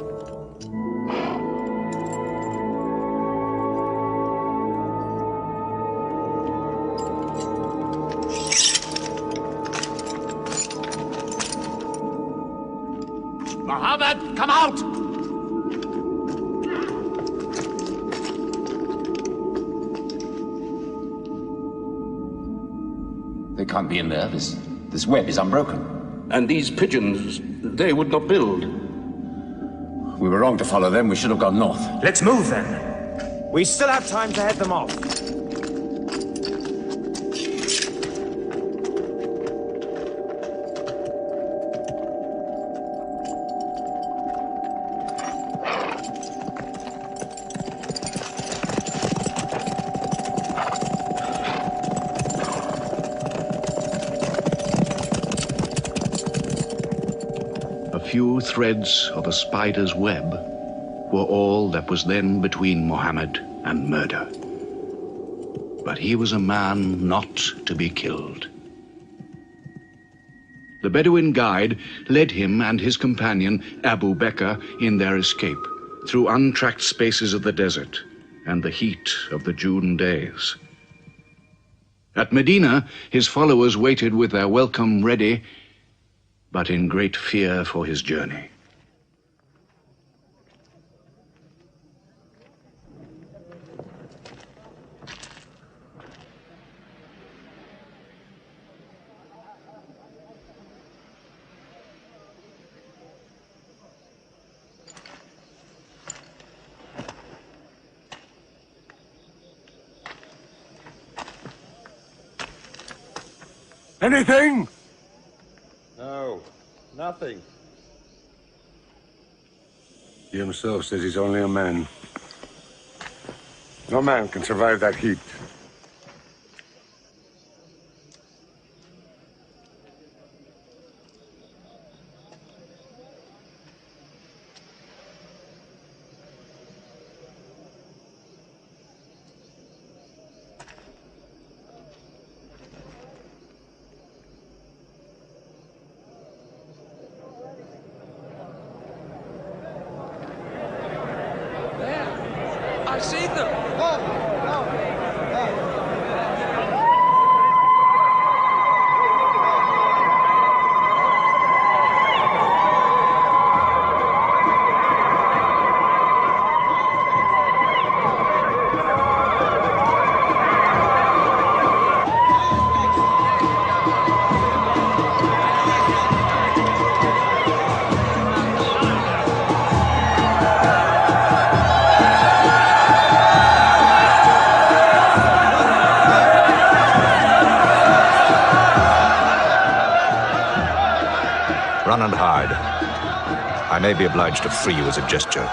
Muhammad, come out! They can't be in there. This web is unbroken. And these pigeons, they would not build. We were wrong to follow them. We should have gone north. Let's move then. We still have time to head them off. few threads of a spider's web were all that was then between Muhammad and murder. But he was a man not to be killed. The Bedouin guide led him and his companion, Abu Bakr, in their escape through untracked spaces of the desert and the heat of the June days. At Medina, his followers waited with their welcome ready, but in great fear for his journey. Anything? No, nothing. He himself says he's only a man. No man can survive that heat. I see them. Run and hide. I may be obliged to free you as a gesture.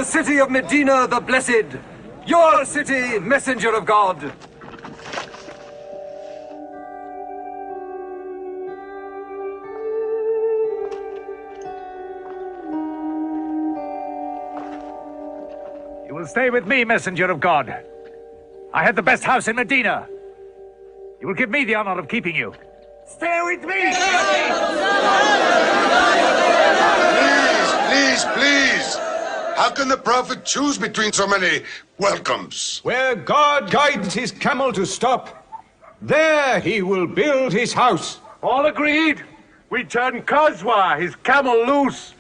City of Medina the Blessed, your city, messenger of God. You will stay with me, messenger of God. I had the best house in Medina. You will give me the honor of keeping you. Stay with me! Please! How can the Prophet choose between so many welcomes? Where God guides his camel to stop, there he will build his house. All agreed? We turn Khazwa, his camel, loose.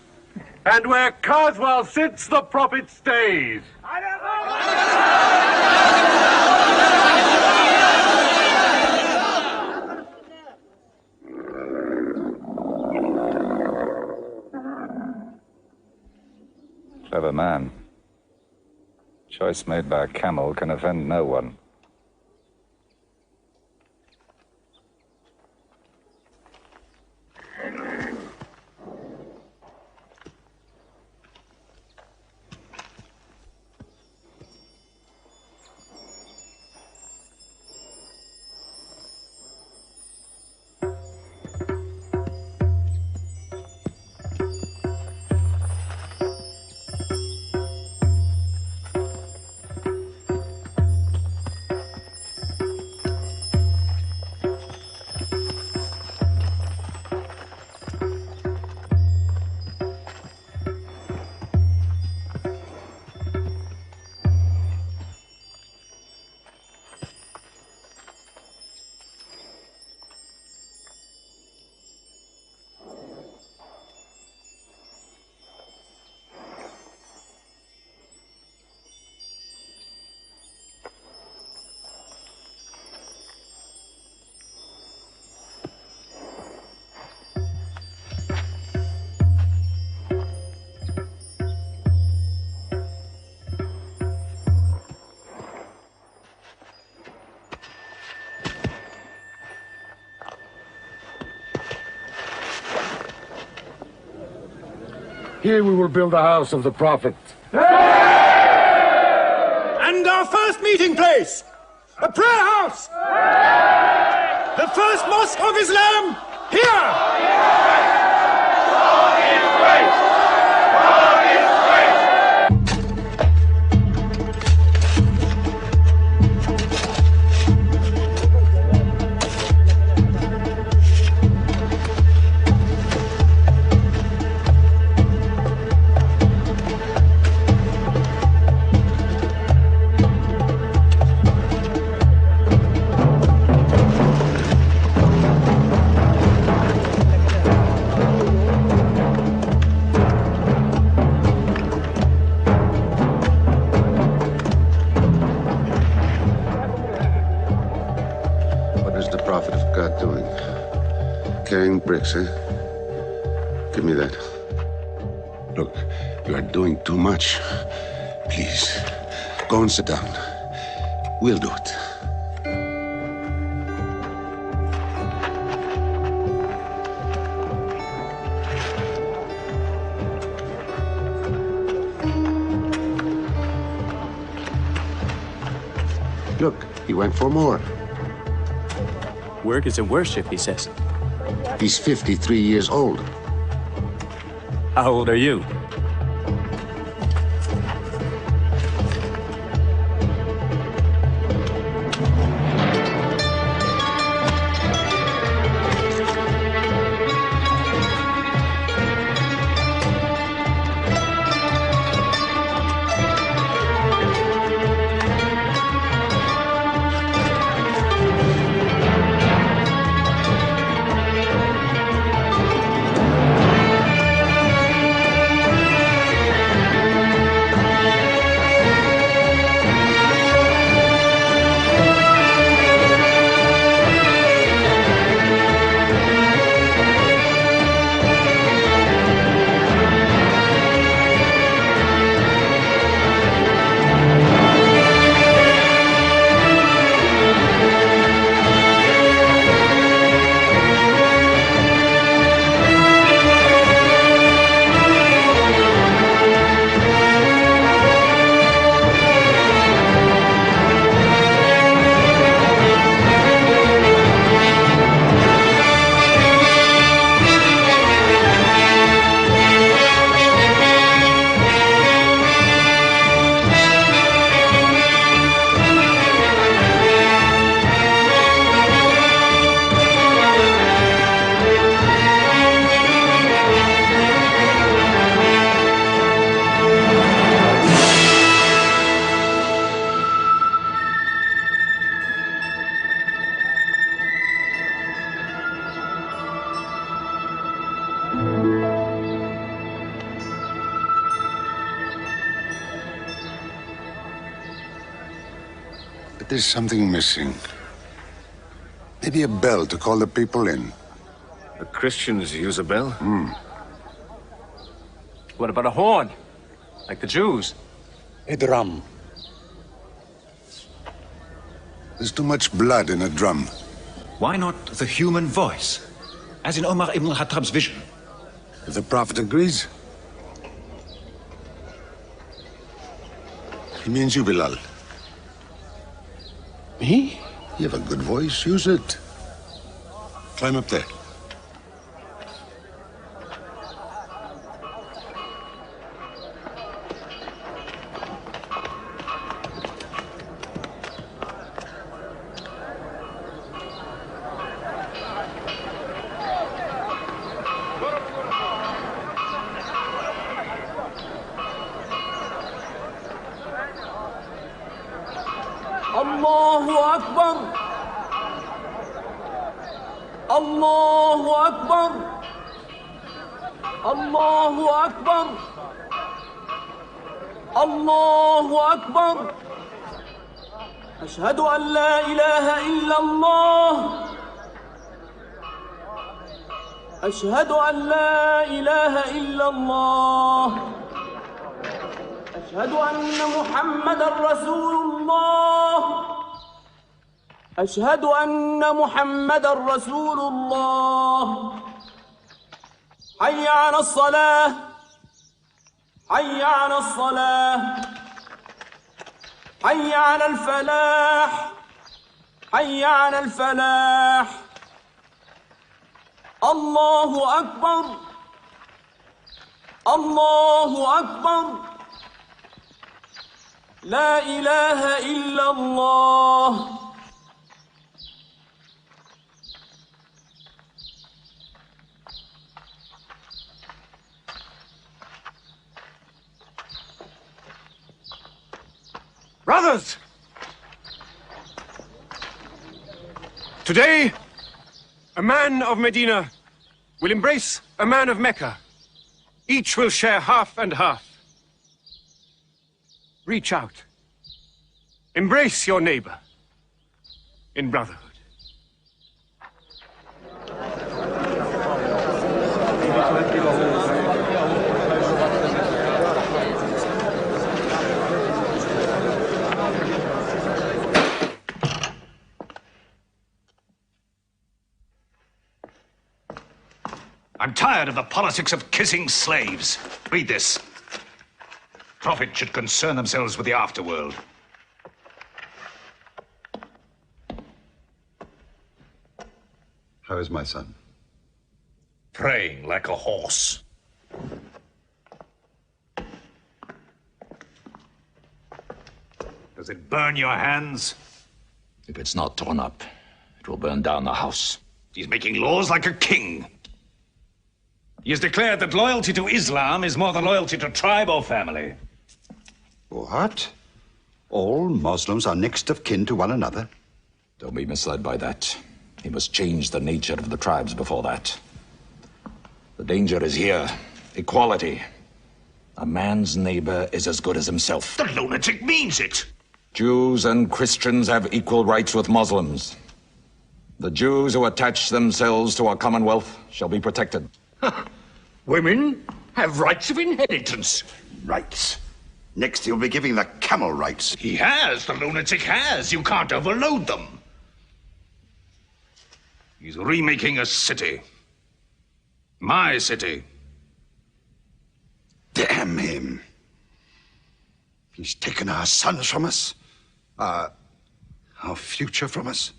And where Khazwa sits, the Prophet stays. Clever man. Choice made by a camel can offend no one. Here we will build the house of the Prophet. And our first meeting place, a prayer house. The first mosque of Islam, here. Carrying bricks, eh? Give me that. Look, you are doing too much. Please, go and sit down. We'll do it. Look, he went for more. Work is a worship, he says. He's 53 years old. How old are you? But there's something missing. Maybe a bell to call the people in. The Christians use a bell? What about a horn? Like the Jews? A drum. There's too much blood in a drum. Why not the human voice? As in Omar ibn al-Khattab's vision. If the Prophet agrees. He means you, Bilal. Me? You have a good voice. Use it. Climb up there. الله أكبر الله أكبر الله أكبر الله أكبر أشهد أن لا إله إلا الله أشهد أن لا إله إلا الله أشهد أن محمدًا رسول الله أشهد أن محمدًا رسول الله حي على الصلاة حي على الصلاة حي على الفلاح حي على الفلاح الله أكبر الله أكبر لا إله إلا الله. Brothers! Today, a man of Medina will embrace a man of Mecca. Each will share half and half. Reach out. Embrace your neighbor in brotherhood. I'm tired of the politics of kissing slaves. Read this. Prophets should concern themselves with the afterworld. How is my son? Praying like a horse. Does it burn your hands? If it's not torn up, it will burn down the house. He's making laws like a king. He has declared that loyalty to Islam is more than loyalty to tribe or family. What? All Muslims are next of kin to one another? Don't be misled by that. He must change the nature of the tribes before that. The danger is here. Equality. A man's neighbor is as good as himself. The lunatic means it. Jews and Christians have equal rights with Muslims. The Jews who attach themselves to our commonwealth shall be protected. Women have rights of inheritance. Rights? Next he'll be giving the camel rights. He has. The lunatic has. You can't overload them. He's remaking a city. My city. Damn him. He's taken our sons from us. Our future from us.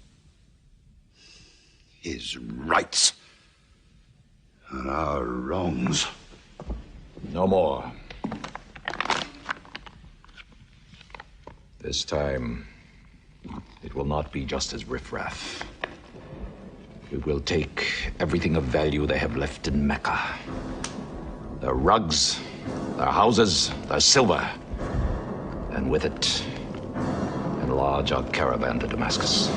His rights. And our wrongs. No more. This time, it will not be just as riffraff. We will take everything of value they have left in Mecca. Their rugs, their houses, their silver. And with it, enlarge our caravan to Damascus.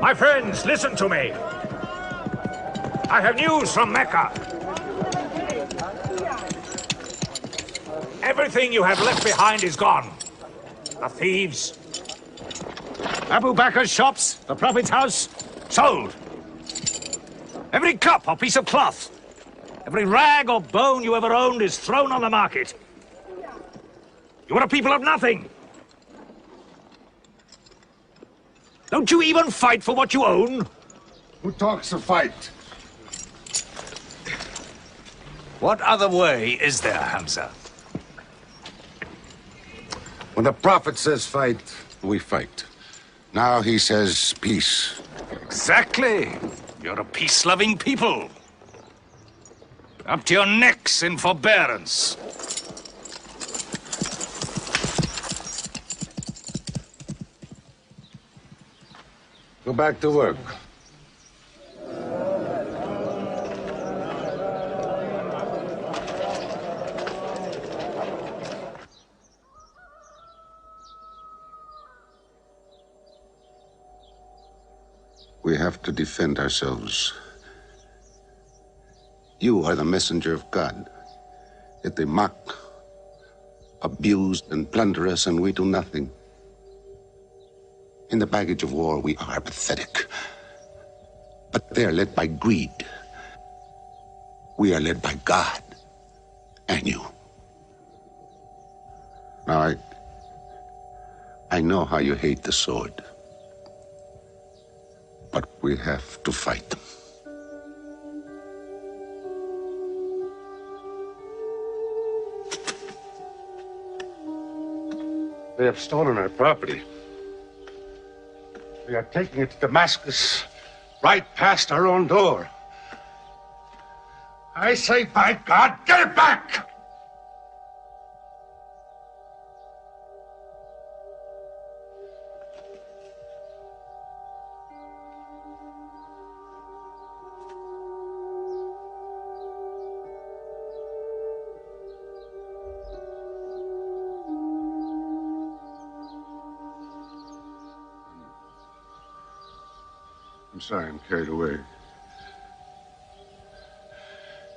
My friends, listen to me. I have news from Mecca. Everything you have left behind is gone. The thieves. Abu Bakr's shops, the Prophet's house, sold. Every cup or piece of cloth, every rag or bone you ever owned is thrown on the market. You are a people of nothing. Don't you even fight for what you own? Who talks of fight? What other way is there, Hamza? When the Prophet says fight, we fight. Now he says peace. Exactly. You're a peace-loving people. Up to your necks in forbearance. Go back to work. We have to defend ourselves. You are the messenger of God. Yet they mock, abuse, and plunder us, and we do nothing. In the baggage of war, we are pathetic. But they are led by greed. We are led by God and you. Now, I know how you hate the sword. But we have to fight them. They have stolen our property. They are taking it to Damascus, right past our own door. I say, by God, get it back! I'm sorry, I'm carried away.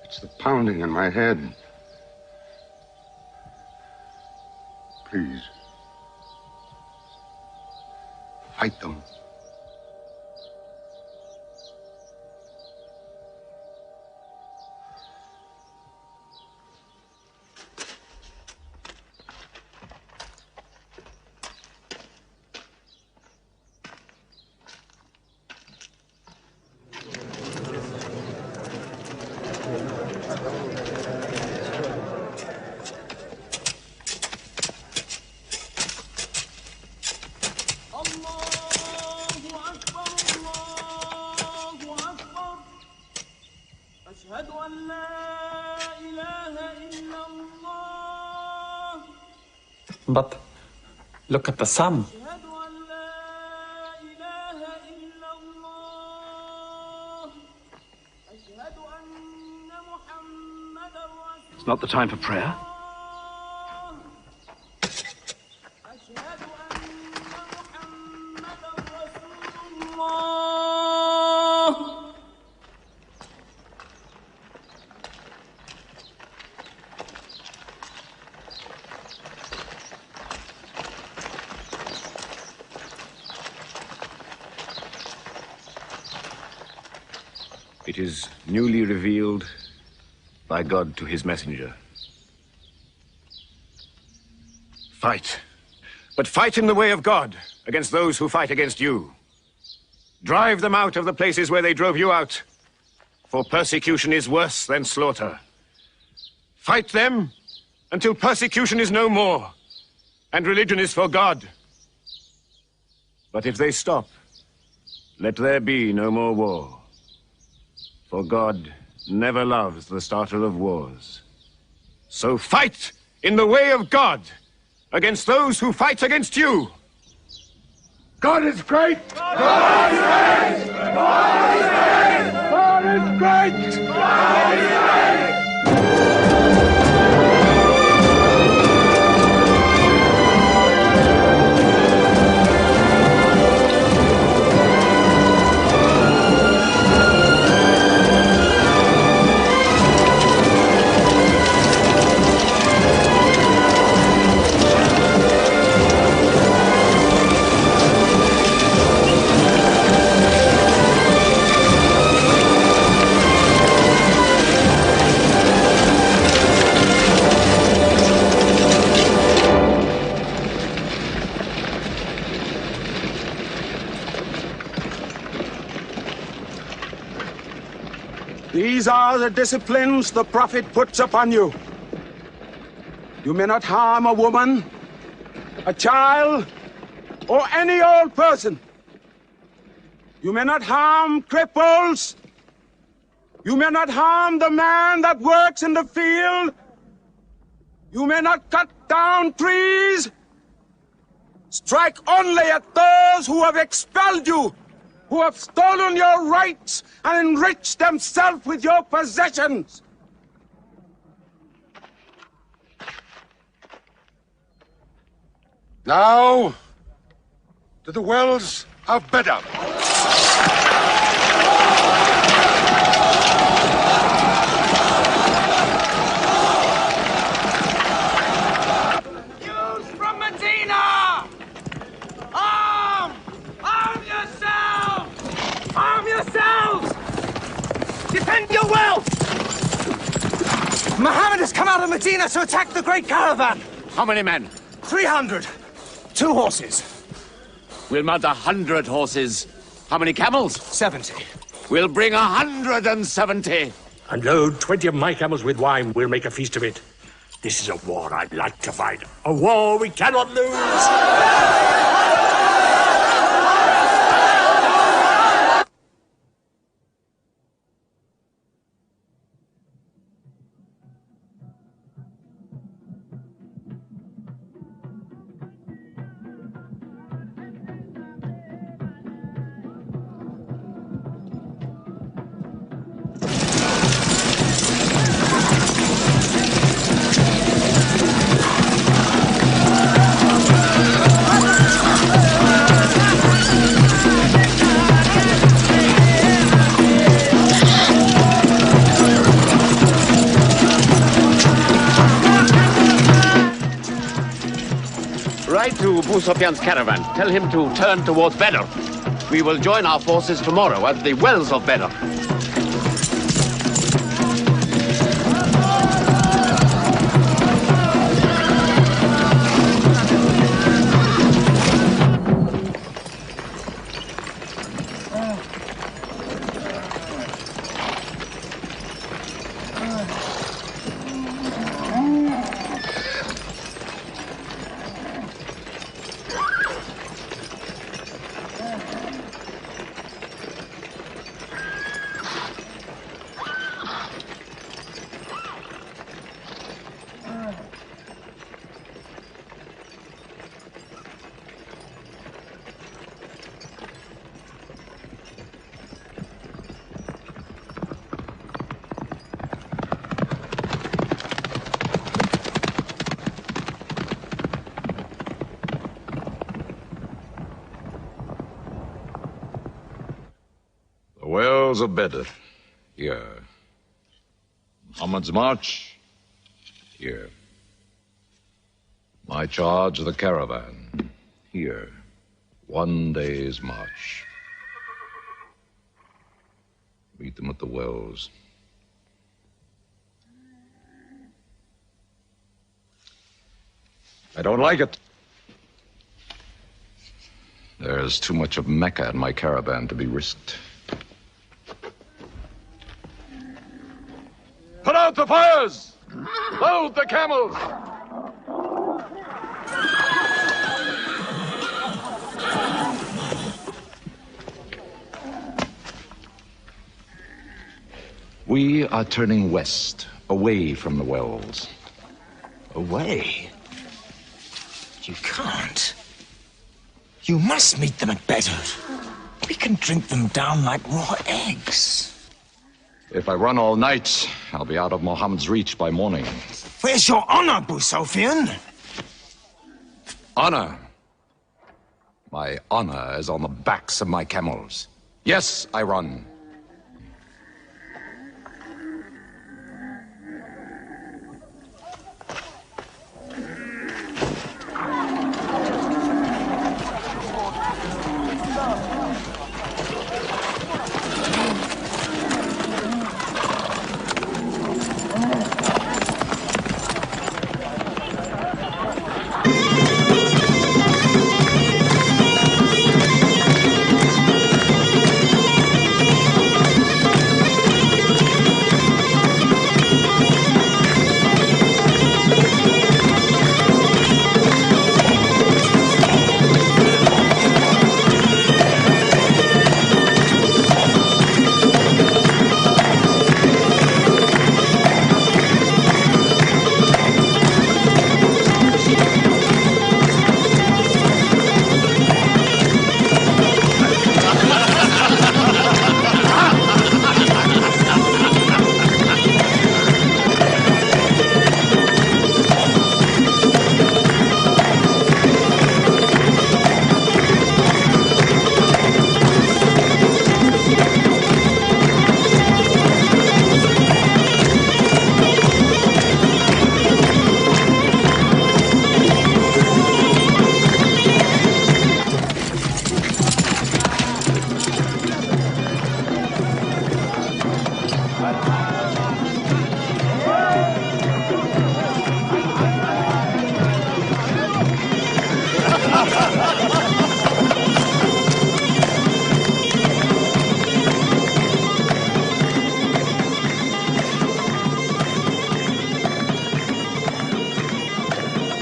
It's the pounding in my head. Please. Fight them. But look at the sun. It's not the time for prayer. It is newly revealed by God to his messenger. Fight. But fight in the way of God against those who fight against you. Drive them out of the places where they drove you out, for persecution is worse than slaughter. Fight them until persecution is no more, and religion is for God. But if they stop, let there be no more war. For God never loves the starter of wars. So fight in the way of God against those who fight against you. God is great! God is great! God is great! God is great! God is great! These are the disciplines the Prophet puts upon you. You may not harm a woman, a child, or any old person. You may not harm cripples. You may not harm the man that works in the field. You may not cut down trees. Strike only at those who have expelled you, who have stolen your rights and enriched themselves with your possessions. Now, to the wells of Bedab. out of Medina to attack the great caravan. How many men? 300. 2 horses. We'll mount 100 horses. How many camels? 70. We'll bring 170. And load 20 of my camels with wine. We'll make a feast of it. This is a war I'd like to fight. A war we cannot lose. Ride to Abu Sufyan's caravan. Tell him to turn towards Badr. We will join our forces tomorrow at the wells of Badr. Wells of Badr, here. Muhammad's march, here. My charge of the caravan, here. 1 day's march. Meet them at the wells. I don't like it. There's too much of Mecca in my caravan to be risked. Put out the fires! Load the camels! We are turning west, away from the wells. Away? You can't. You must meet them at Badr. We can drink them down like raw eggs. If I run all night, I'll be out of Muhammad's reach by morning. Where's your honor, Abu Sufyan? Honor? My honor is on the backs of my camels. Yes, I run.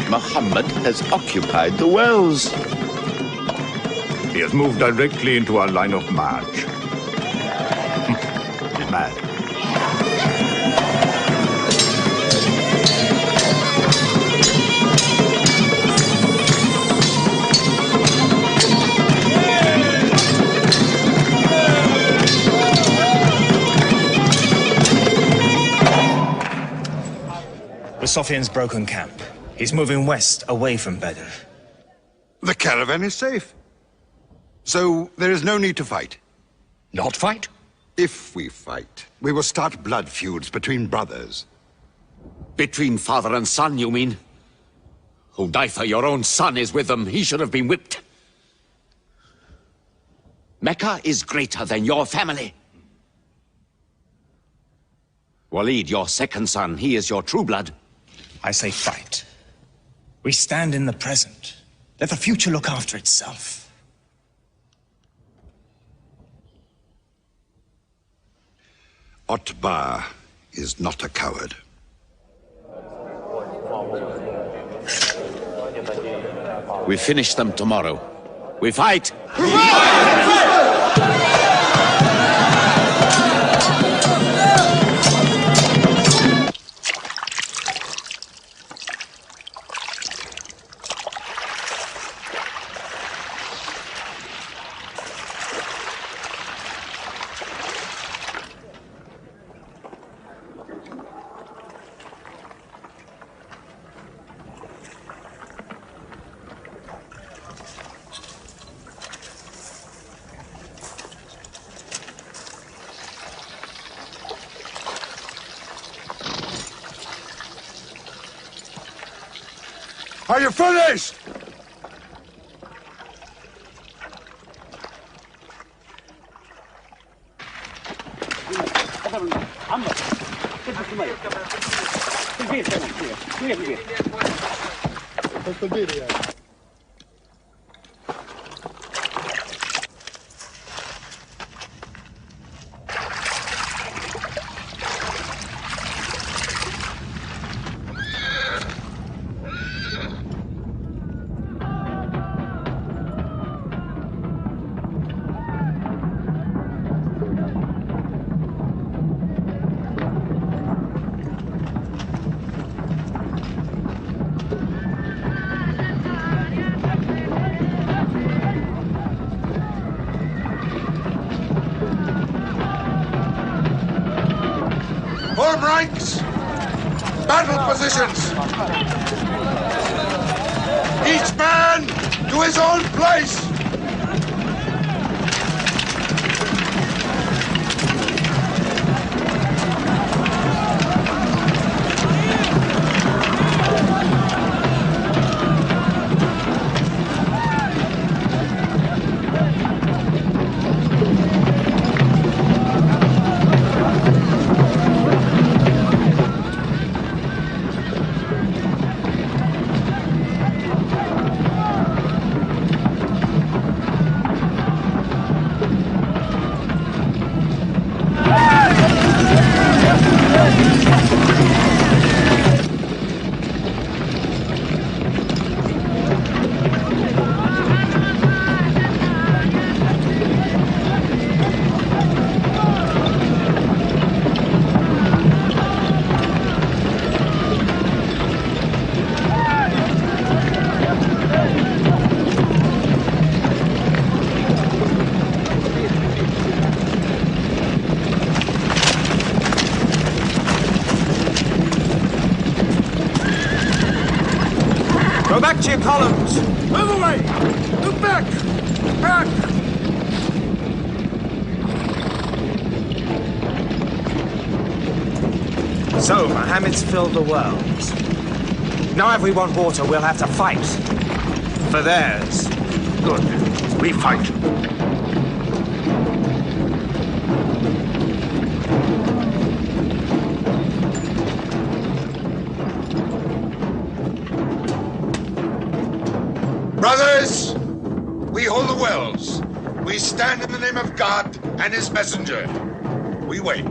Muhammad has occupied the wells. He has moved directly into our line of march. He's mad. Sophian's broken camp. He's moving west, away from Bedr. The caravan is safe. So there is no need to fight. Not fight? If we fight, we will start blood feuds between brothers. Between father and son, you mean? Hudayfa, your own son, is with them. He should have been whipped. Mecca is greater than your family. Walid, your second son, he is your true blood. I say fight. We stand in the present. Let the future look after itself. Otbah is not a coward. We finish them tomorrow. We fight! Are you finished? Form ranks! Battle positions! Each man to his own place! Go back to your columns! Move away! Move back! Back! So, Mohammed's filled the world. Now if we want water, we'll have to fight. For theirs. Good. We fight. Brothers, we hold the wells. We stand in the name of God and his messenger. We wait.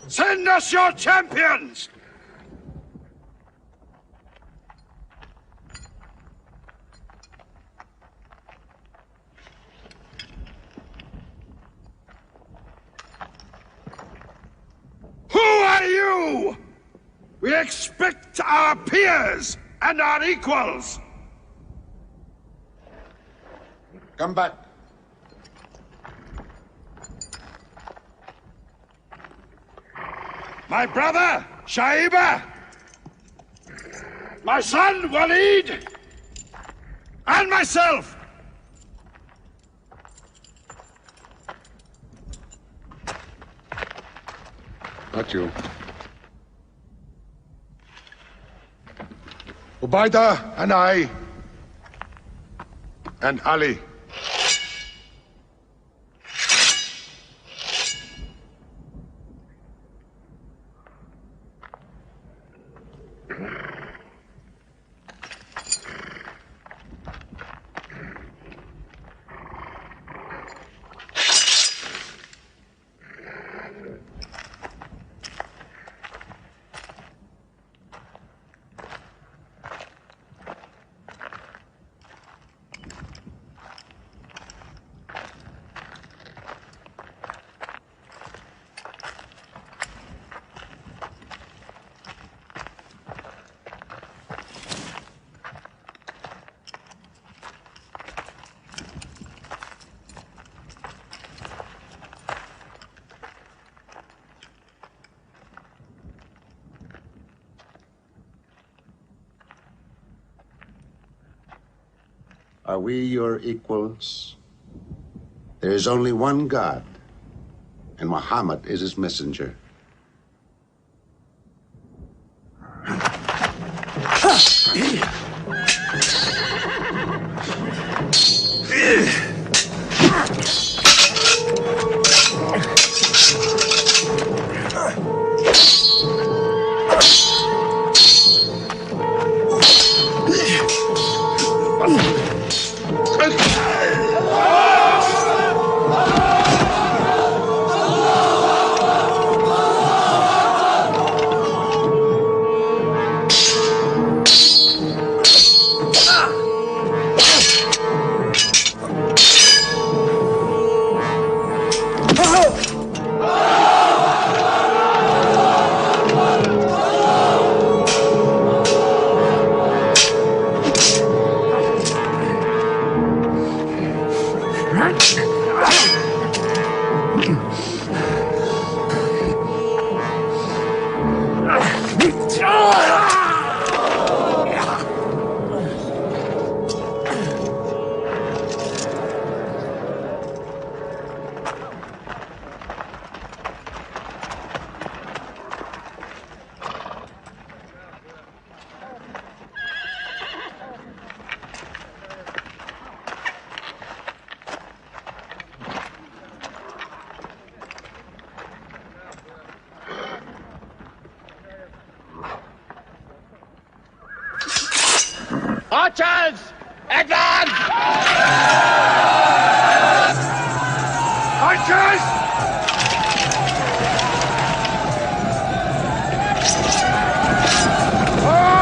Send us your champions! Who are you? We expect our peers and our equals. Come back. My brother, Shaiba. My son, Walid. And myself. Not you. Ubaidah and I. And Ali. Are we your equals? There is only one God, and Muhammad is his messenger. Archers! Advance! Archers! Hold!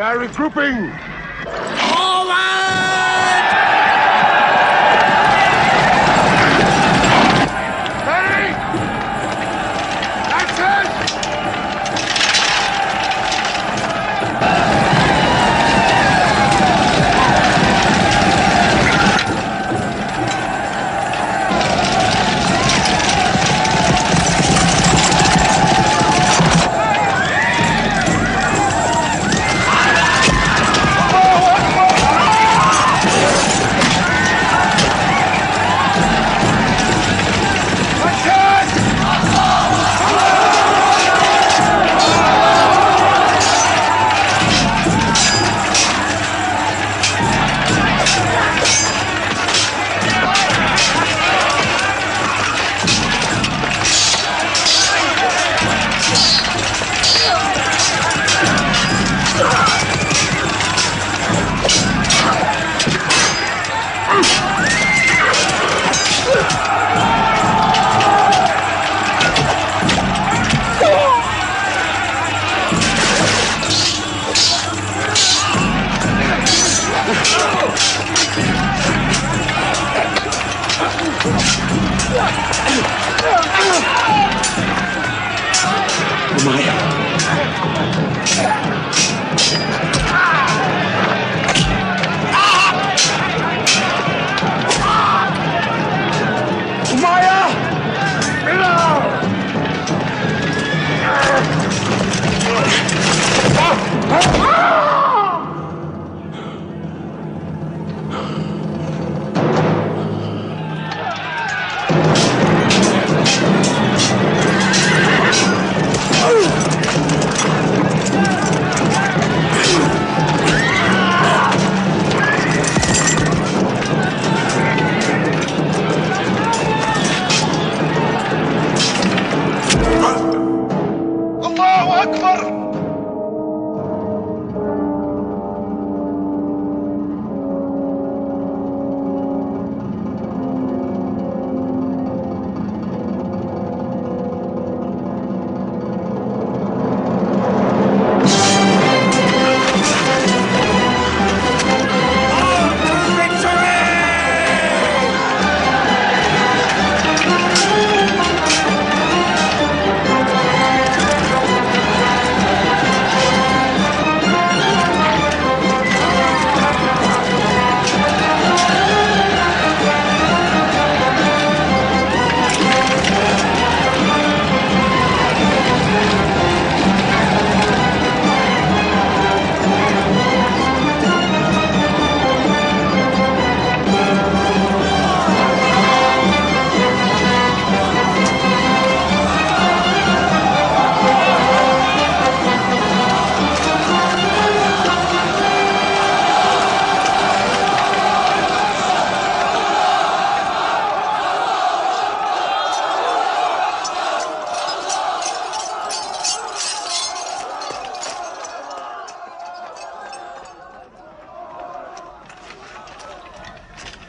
They are regrouping! Ready? That's it!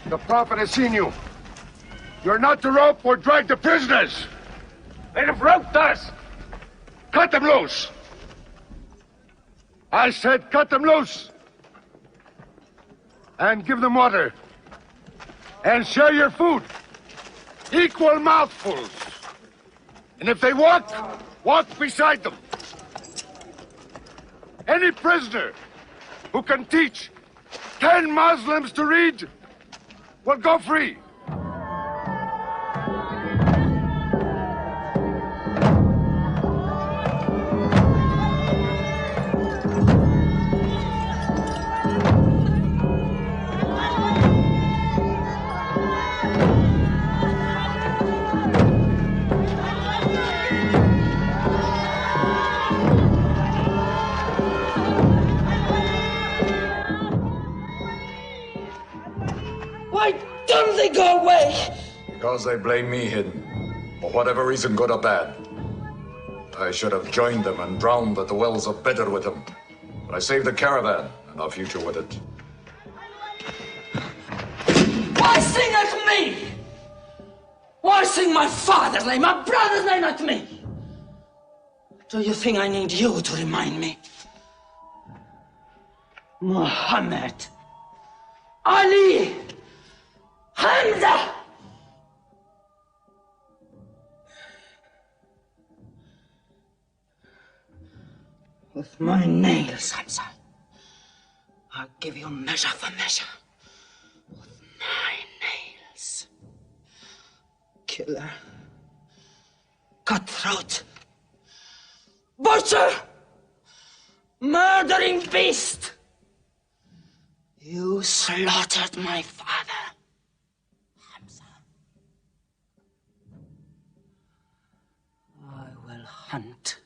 The Prophet has seen you. You're not to rope or drag the prisoners. They have roped us. Cut them loose. I said cut them loose. And give them water. And share your food. Equal mouthfuls. And if they walk, walk beside them. Any prisoner who can teach 10 Muslims to read will go free. Why don't they go away? Because they blame me, Hidden. For whatever reason, good or bad. I should have joined them and drowned at the wells of Bedr with them. But I saved the caravan and our future with it. Why sing at me? Why sing my father's name, my brother's name at me? Do you think I need you to remind me? Muhammad, Ali, Hamza. With my nails, Hamza, I'll give you measure for measure. With my nails. Killer. Cutthroat. Butcher. Murdering beast. You slaughtered my father, Hamza. I will hunt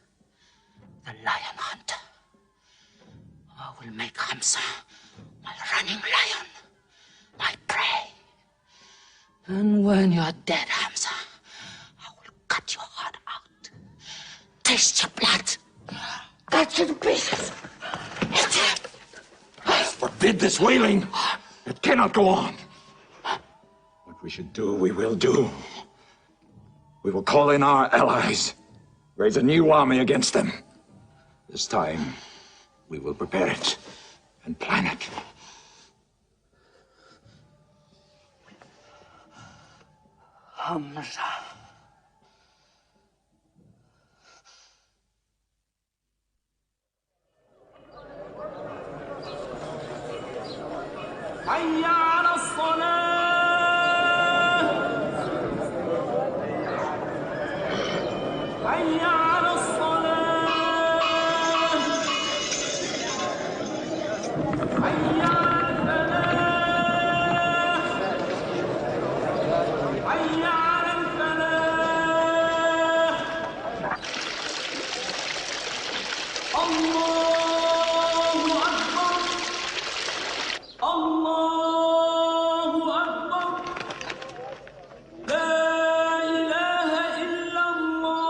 the lion hunter. I will make Hamza my running lion, my prey. And when you're dead, Hamza, I will cut your heart out, taste your blood, cut you to pieces, eat it. Forbid this wailing. It cannot go on. What we should do, we will do. We will call in our allies, raise a new army against them. This time, we will prepare it and plan it. Hamza. حي على الصلاة حي على الصلاة حي على الفلاح حي على الفلاح الله أكبر الله أكبر لا إله إلا الله.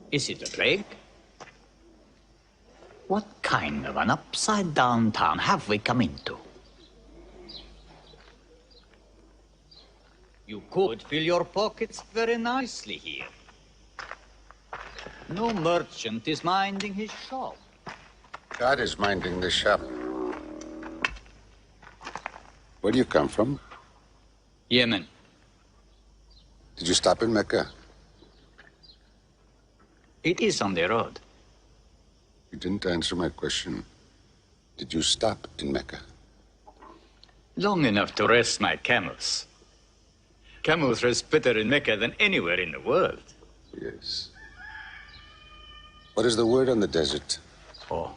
Is it a plague? What kind of an upside-down town have we come into? You could fill your pockets very nicely here. No merchant is minding his shop. God is minding the shop. Where do you come from? Yemen. Did you stop in Mecca? It is on the road. You didn't answer my question. Did you stop in Mecca? Long enough to rest my camels. Camels rest better in Mecca than anywhere in the world. Yes. What is the word on the desert? Oh.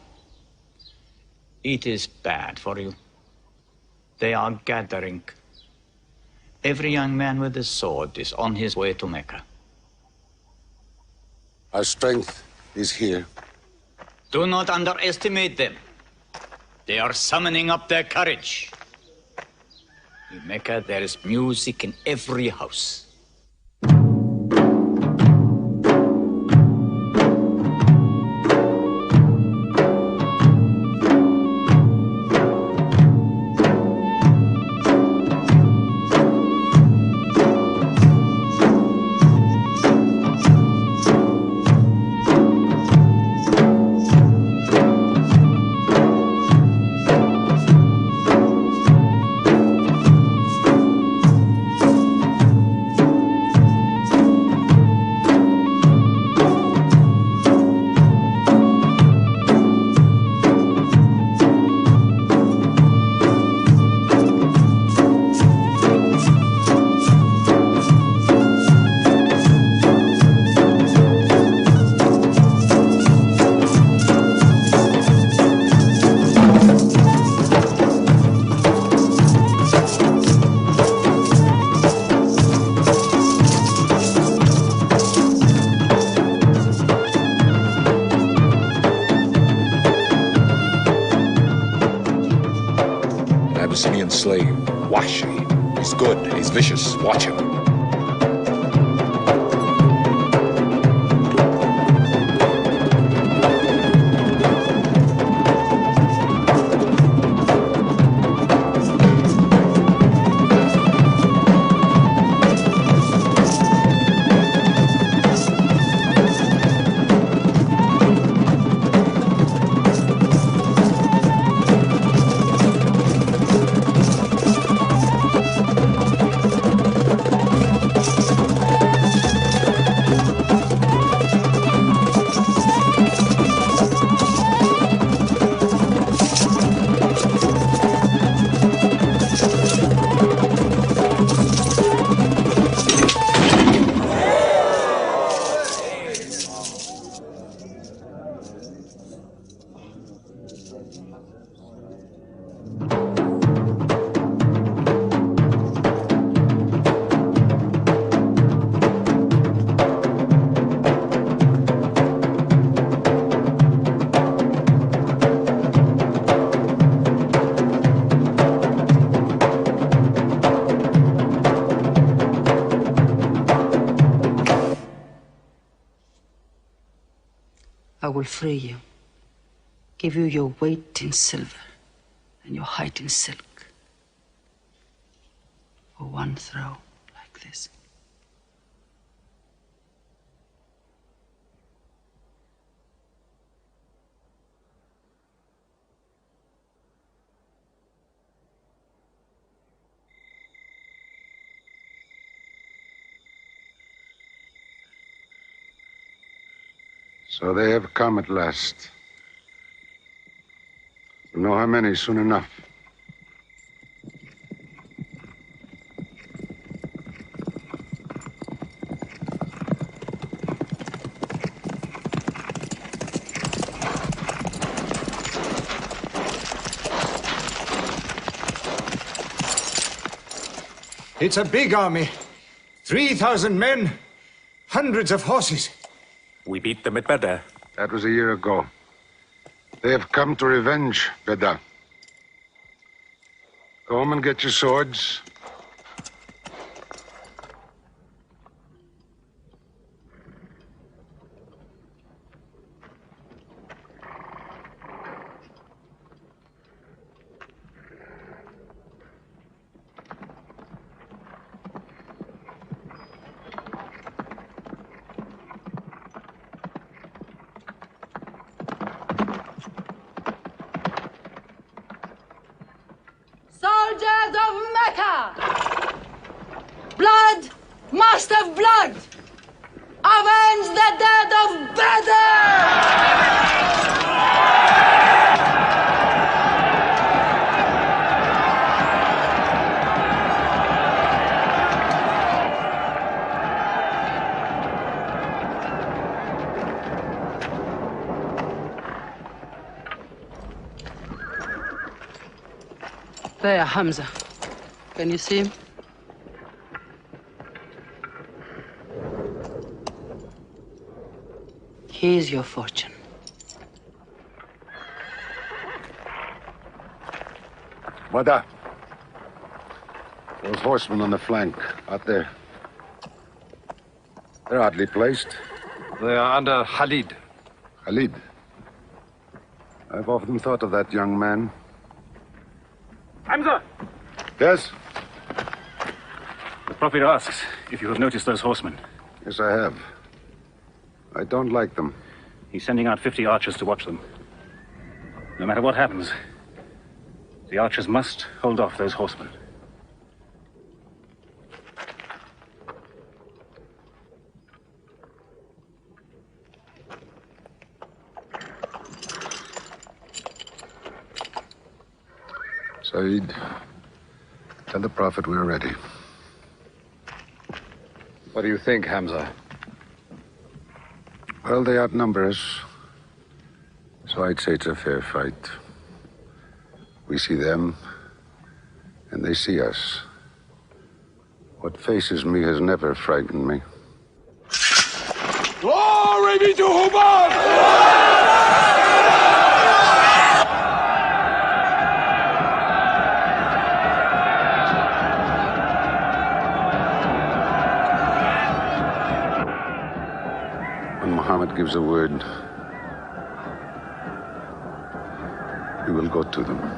It is bad for you. They are gathering. Every young man with a sword is on his way to Mecca. Our strength is here. Do not underestimate them. They are summoning up their courage. In Mecca, there is music in every house. Muhammad's slave, Wahshi. He's good, he's vicious. Watch him. I will free you, give you your weight in silver and your height in silk for one throw like this. So they have come at last. We'll know how many soon enough. It's a big army. 3,000 men, hundreds of horses. We beat them at Badr. That was a year ago. They have come to revenge Badr. Go home and get your swords. Soldiers of Mecca! Blood must have blood! Avenge the dead of Badr! There, Hamza. Can you see him? Here's your fortune. Wada. Those horsemen on the flank, out there. They're oddly placed. They are under Khalid. Khalid? I've often thought of that young man. Hamza! Yes? The Prophet asks if you have noticed those horsemen. Yes, I have. I don't like them. He's sending out 50 archers to watch them. No matter what happens, the archers must hold off those horsemen. Saeed, tell the Prophet we're ready. What do you think, Hamza? Well, they outnumber us. So I'd say it's a fair fight. We see them, and they see us. What faces me has never frightened me. Glory be to Hubbard! gives a word, we will go to them.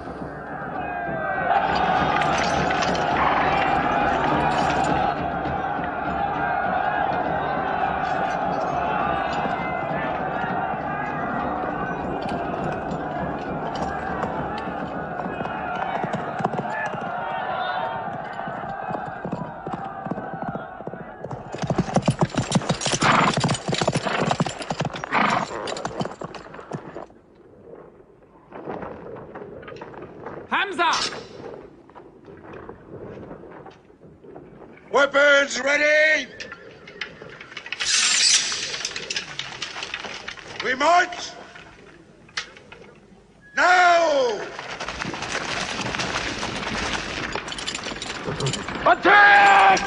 Weapons ready! We march! Now! Attack!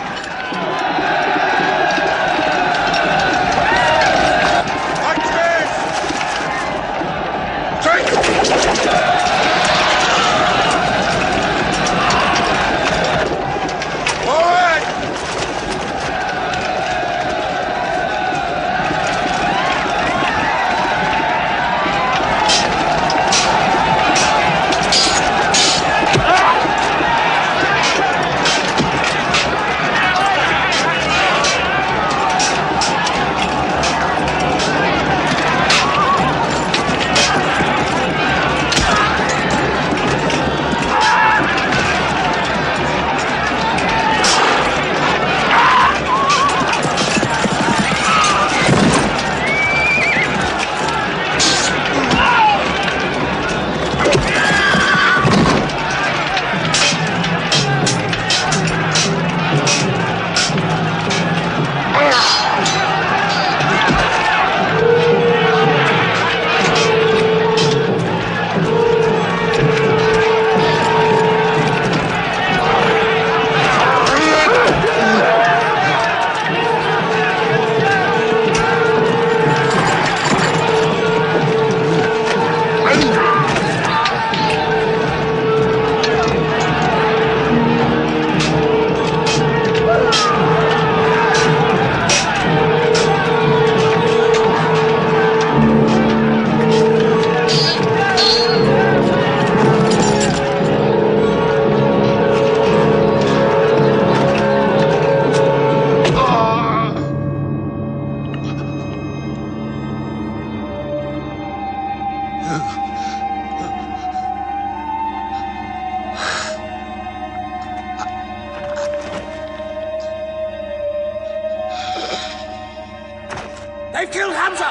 They've killed Hamza!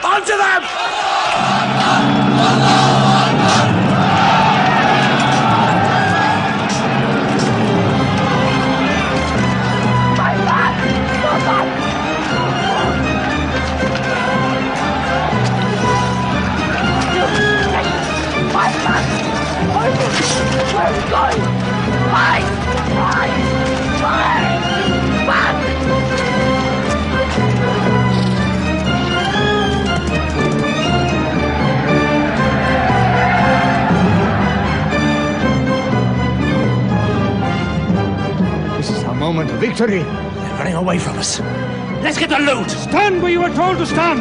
Onto them! This is our moment of victory. They're running away from us. Let's get the loot! Stand where you were told to stand!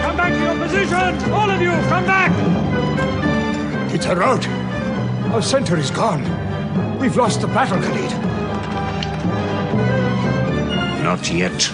Come back to your position! All of you, come back! It's a rout. Our center is gone. We've lost the battle, Khalid. Not yet.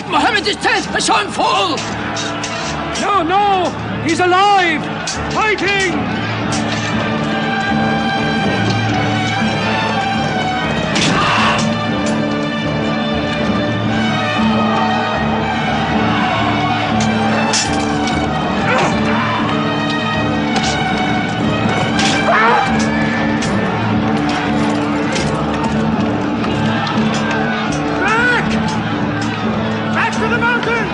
Prophet Muhammad is dead! I saw him fall! No, no! He's alive! Fighting! Back to the mountain!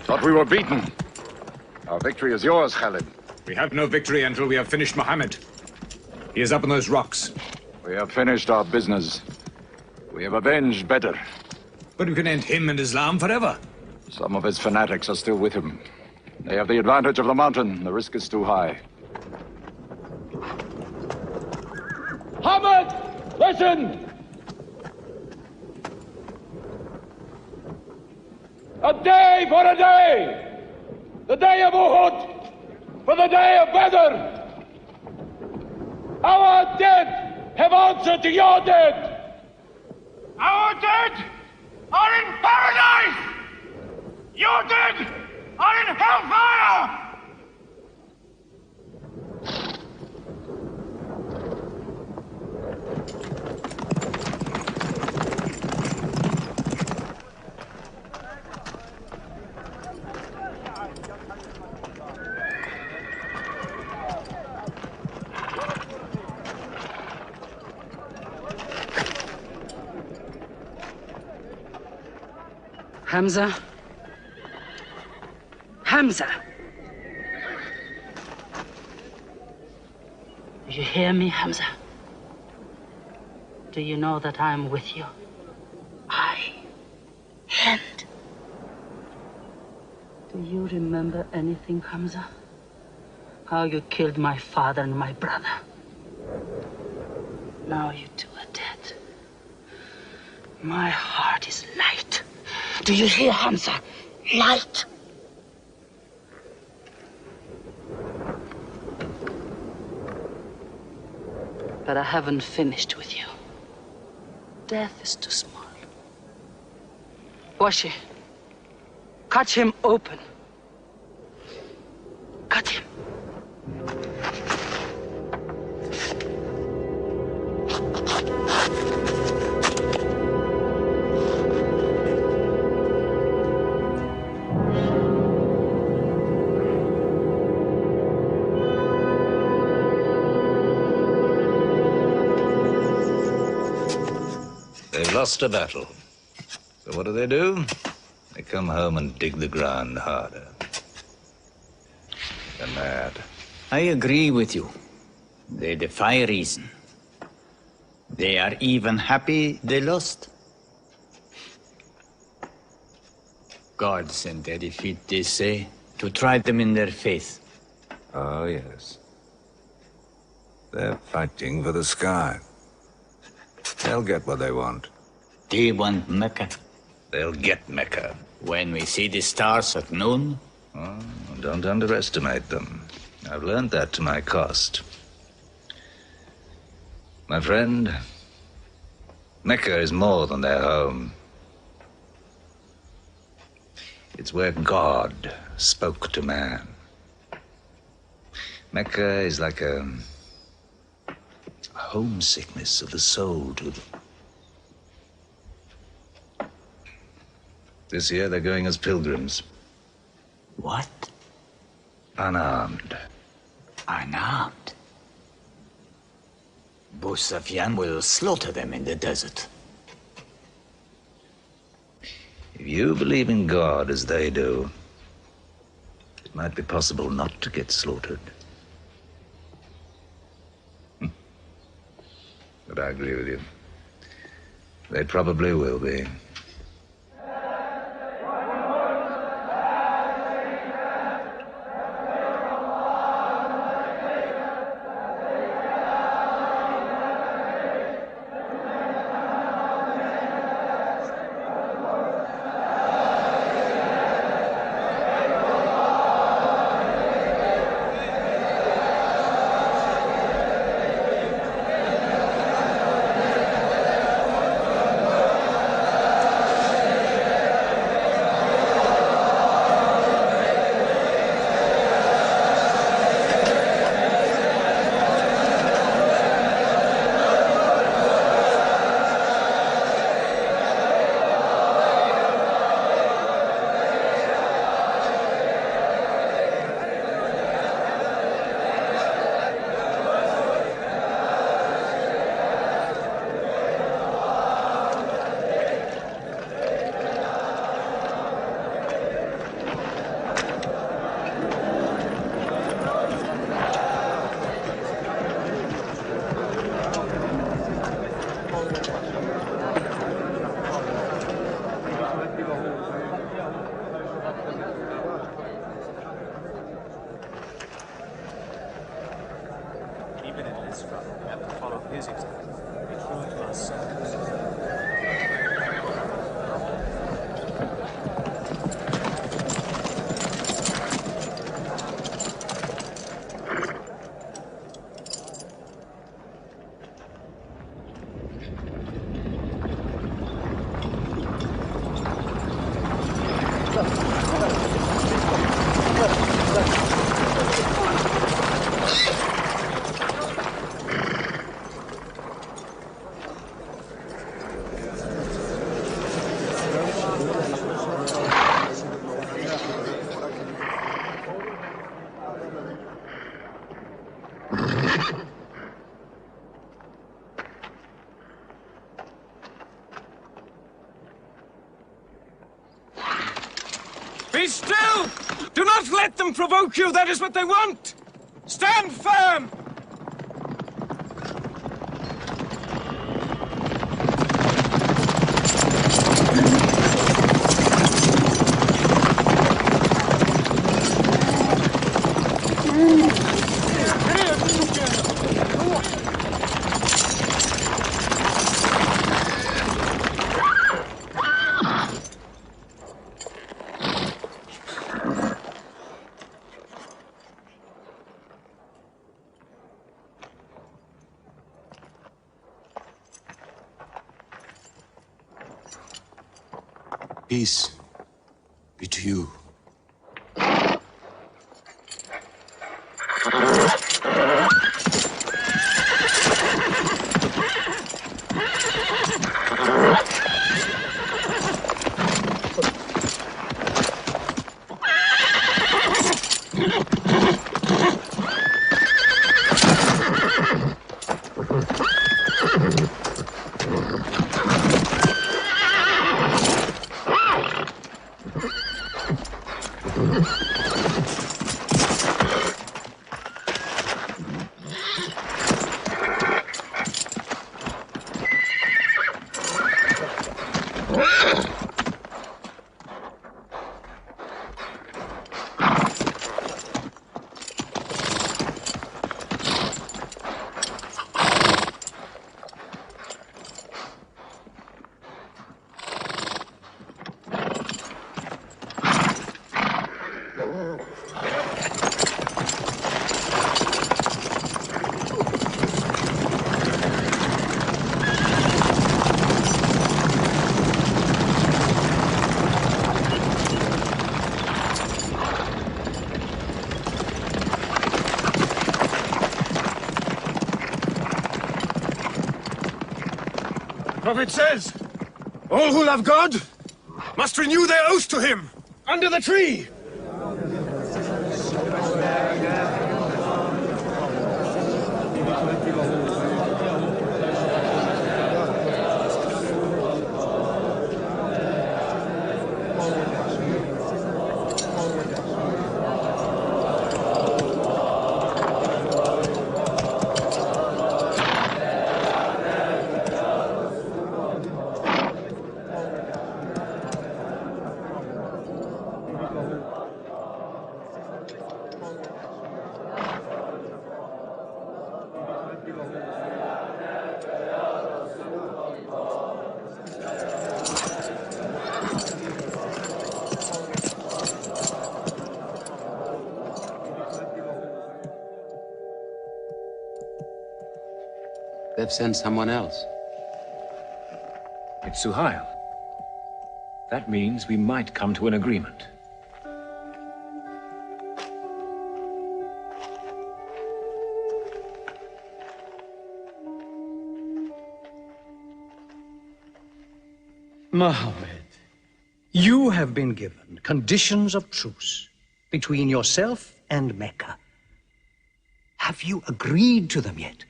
Thought we were beaten. Our victory is yours, Khalid. We have no victory until we have finished Muhammad. He is up on those rocks. We have finished our business. We have avenged Badr. But we can end him and Islam forever. Some of his fanatics are still with him. They have the advantage of the mountain. The risk is too high. Muhammad, listen! A day for a day! The day of Uhud for the day of Badr! Our dead have answered to your dead! Our dead are in paradise! Your dead are in hellfire! Hamza? Hamza! Do you hear me, Hamza? Do you know that I'm with you? And do you remember anything, Hamza? How you killed my father and my brother. Now you two are dead. My heart is light. Do you hear, Hamza? Light. But I haven't finished with you. Death is too small. Washi, cut him open. Cut him. They've lost a battle. So what do? They come home and dig the ground harder. They're mad. I agree with you. They defy reason. They are even happy they lost. God sent their defeat, they say, to try them in their faith. Oh, yes. They're fighting for the sky. They'll get what they want. They want Mecca. They'll get Mecca. When we see the stars at noon. Oh, don't underestimate them. I've learned that to my cost. My friend, Mecca is more than their home. It's where God spoke to man. Mecca is like a homesickness of the soul to them. This year they're going as pilgrims. What? Unarmed. Unarmed? Abu Sufyan will slaughter them in the desert. If you believe in God as they do, it might be possible not to get slaughtered. But I agree with you. They probably will be. Be still! Do not let them provoke you! That is what they want! Stand firm! Peace be to you. The Prophet says, all who love God must renew their oath to him under the tree. They've sent someone else. It's Suhail. That means we might come to an agreement. Muhammad, you have been given conditions of truce between yourself and Mecca. Have you agreed to them yet?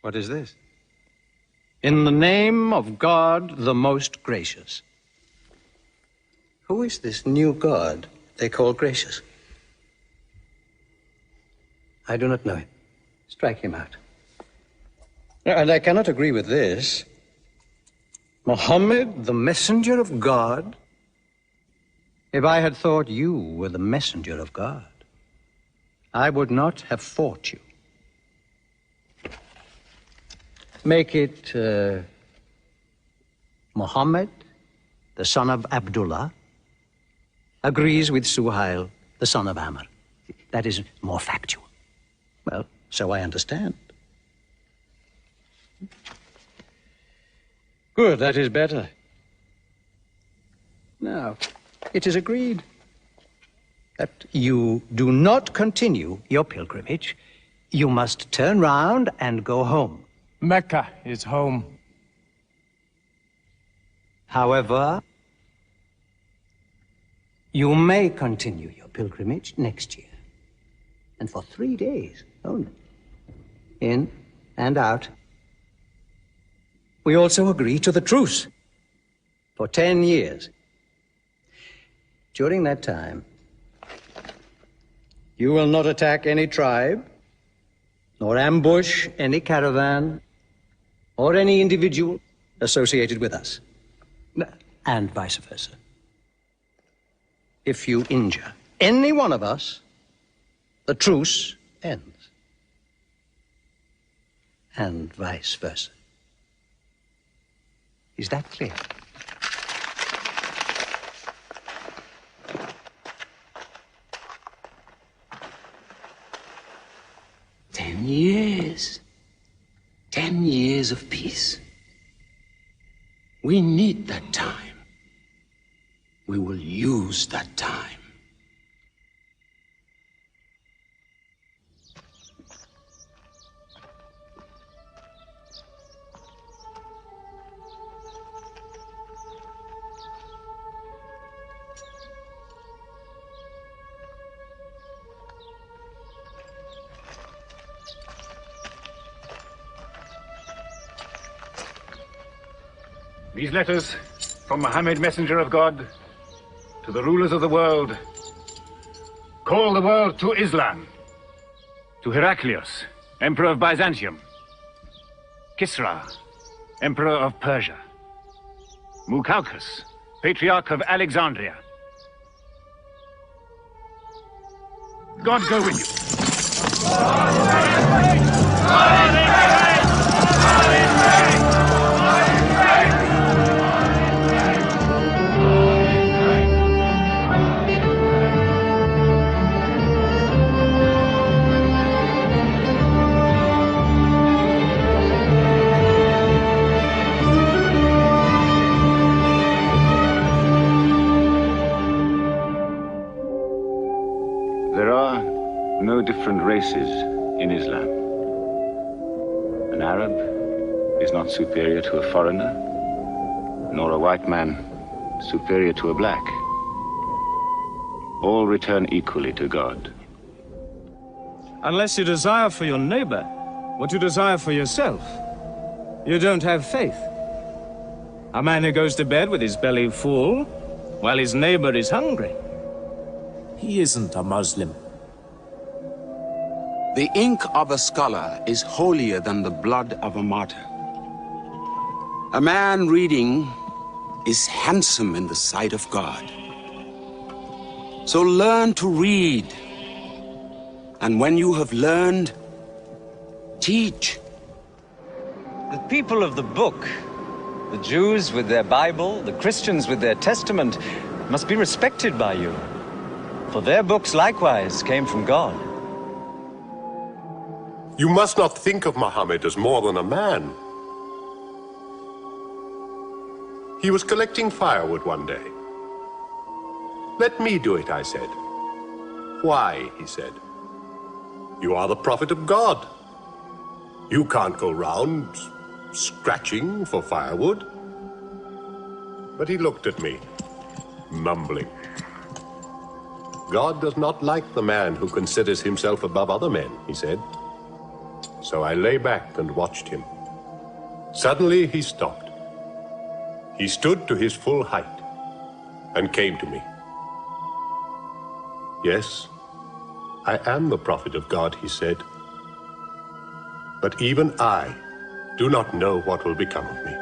What is this? In the name of God, the most gracious. Who is this new God they call gracious? I do not know him. Strike him out. And I cannot agree with this. Muhammad, the messenger of God? If I had thought you were the messenger of God, I would not have fought you. Make it Muhammad, the son of Abdullah, agrees with Suhail, the son of Amr. That is more factual. Well, so I understand. Good, that is better. Now, it is agreed that you do not continue your pilgrimage. You must turn round and go home. Mecca is home. However, you may continue your pilgrimage next year, and for 3 days only, in and out. We also agree to the truce for 10 years. During that time, you will not attack any tribe, nor ambush any caravan, or any individual associated with us, and vice versa. If you injure any one of us, the truce ends, and vice versa. Is that clear? "10 years. 10 years of peace. We need that time. We will use that time." These letters from Muhammad, messenger of God, to the rulers of the world. Call the world to Islam. To Heraclius, emperor of Byzantium. Kisra, emperor of Persia. Mukaukis, patriarch of Alexandria. God go with you. There are no different races in Islam. An Arab is not superior to a foreigner, nor a white man superior to a black. All return equally to God. Unless you desire for your neighbor what you desire for yourself, you don't have faith. A man who goes to bed with his belly full, while his neighbor is hungry. He isn't a Muslim. The ink of a scholar is holier than the blood of a martyr. A man reading is handsome in the sight of God. So learn to read. And when you have learned, teach. The people of the book, the Jews with their Bible, the Christians with their Testament, must be respected by you. For their books likewise came from God. You must not think of Muhammad as more than a man. He was collecting firewood one day. Let me do it, I said. Why, he said. You are the prophet of God. You can't go round scratching for firewood. But he looked at me, mumbling. God does not like the man who considers himself above other men, he said. So I lay back and watched him. Suddenly he stopped. He stood to his full height and came to me. Yes, I am the prophet of God, he said. But even I do not know what will become of me.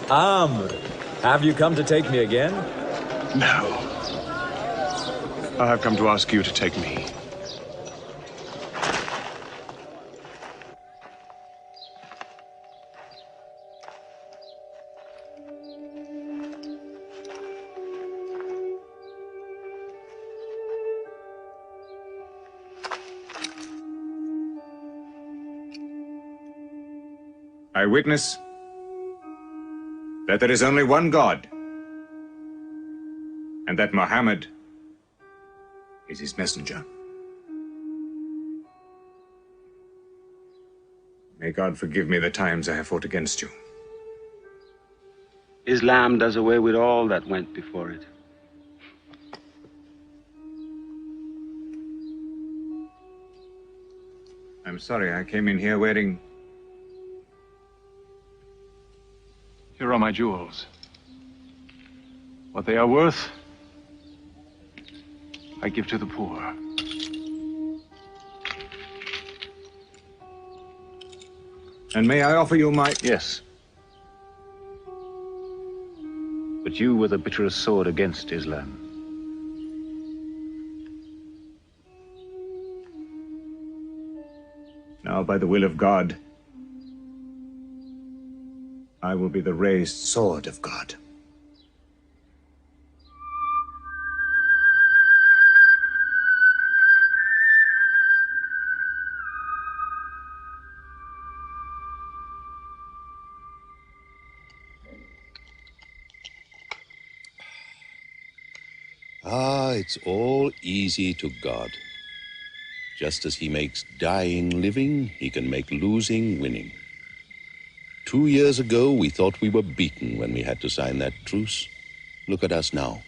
Amr, have you come to take me again? No. I have come to ask you to take me. I witness that there is only one God, and that Muhammad is his messenger. May God forgive me the times I have fought against you. Islam does away with all that went before it. I'm sorry, I came in here wearing... Here are my jewels. What they are worth, I give to the poor. And may I offer you my... Yes. But you were the bitterest sword against Islam. Now, by the will of God, I will be the raised sword of God. Ah, it's all easy to God. Just as he makes dying living, he can make losing winning. 2 years ago, we thought we were beaten when we had to sign that truce. Look at us now,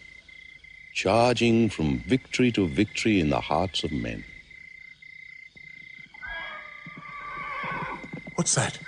charging from victory to victory in the hearts of men. What's that?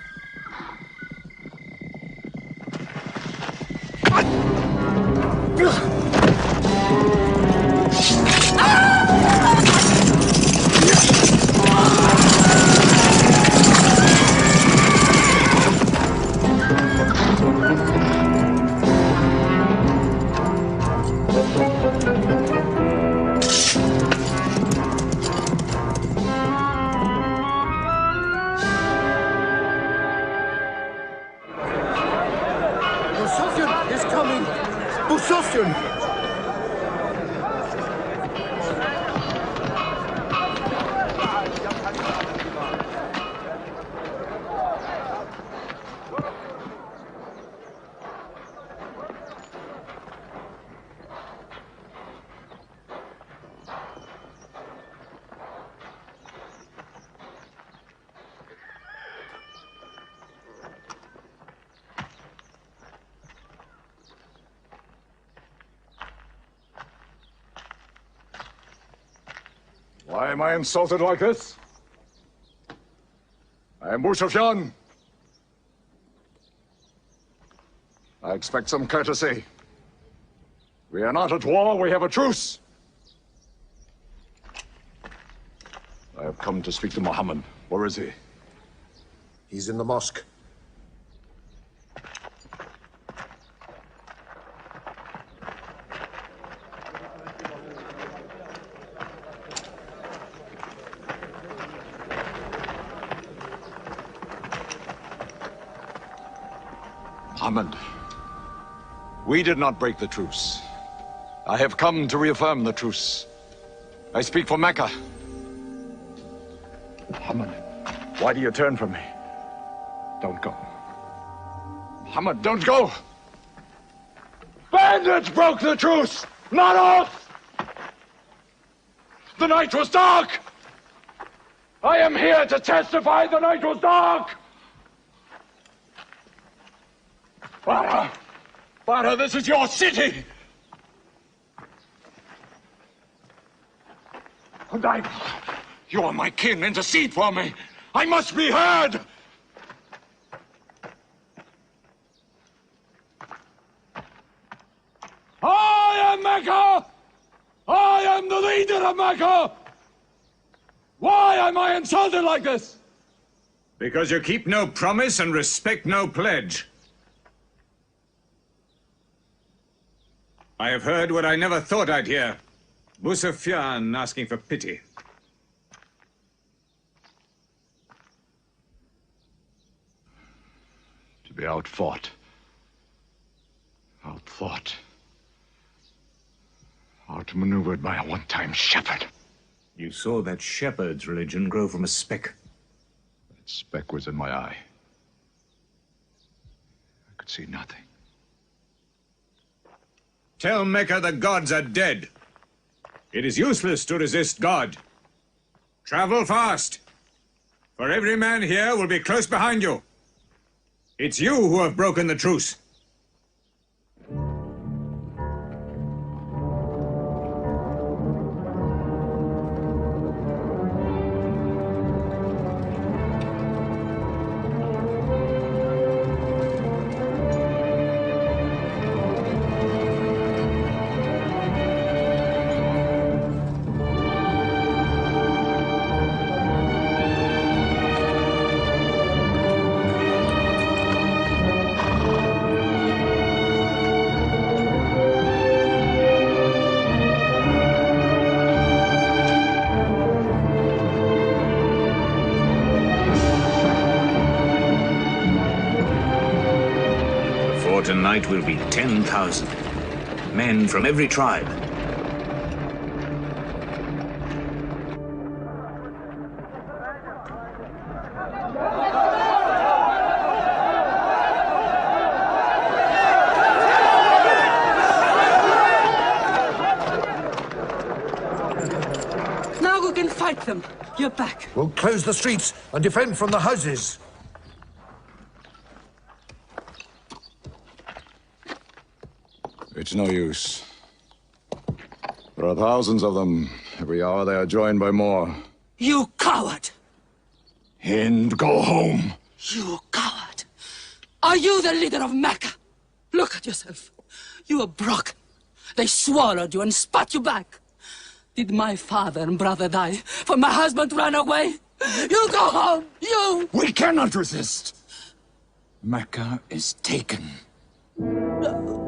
Why am I insulted like this? I am Abu Sufyan. I expect some courtesy. We are not at war, we have a truce. I have come to speak to Muhammad. Where is he? He's in the mosque. Muhammad, we did not break the truce. I have come to reaffirm the truce. I speak for Mecca. Muhammad, why do you turn from me? Don't go. Muhammad, don't go! Bandits broke the truce, not us! The night was dark! I am here to testify the night was dark! Farah, this is your city! And you are my kin, intercede for me! I must be heard! I am Mecca! I am the leader of Mecca! Why am I insulted like this? Because you keep no promise and respect no pledge. I have heard what I never thought I'd hear. Abu Sufyan asking for pity. To be outfought, outmaneuvered by a one-time shepherd. You saw that shepherd's religion grow from a speck. That speck was in my eye. I could see nothing. Tell Mecca the gods are dead. It is useless to resist God. Travel fast, for every man here will be close behind you. It's you who have broken the truce. Tonight will be 10,000 men from every tribe. Now we can fight them. You're back. We'll close the streets and defend from the houses. It's no use. There are thousands of them. Every hour they are joined by more. You coward! Hind, go home! You coward! Are you the leader of Mecca? Look at yourself. You are broken. They swallowed you and spat you back. Did my father and brother die for my husband ran away? You go home! You! We cannot resist! Mecca is taken. No!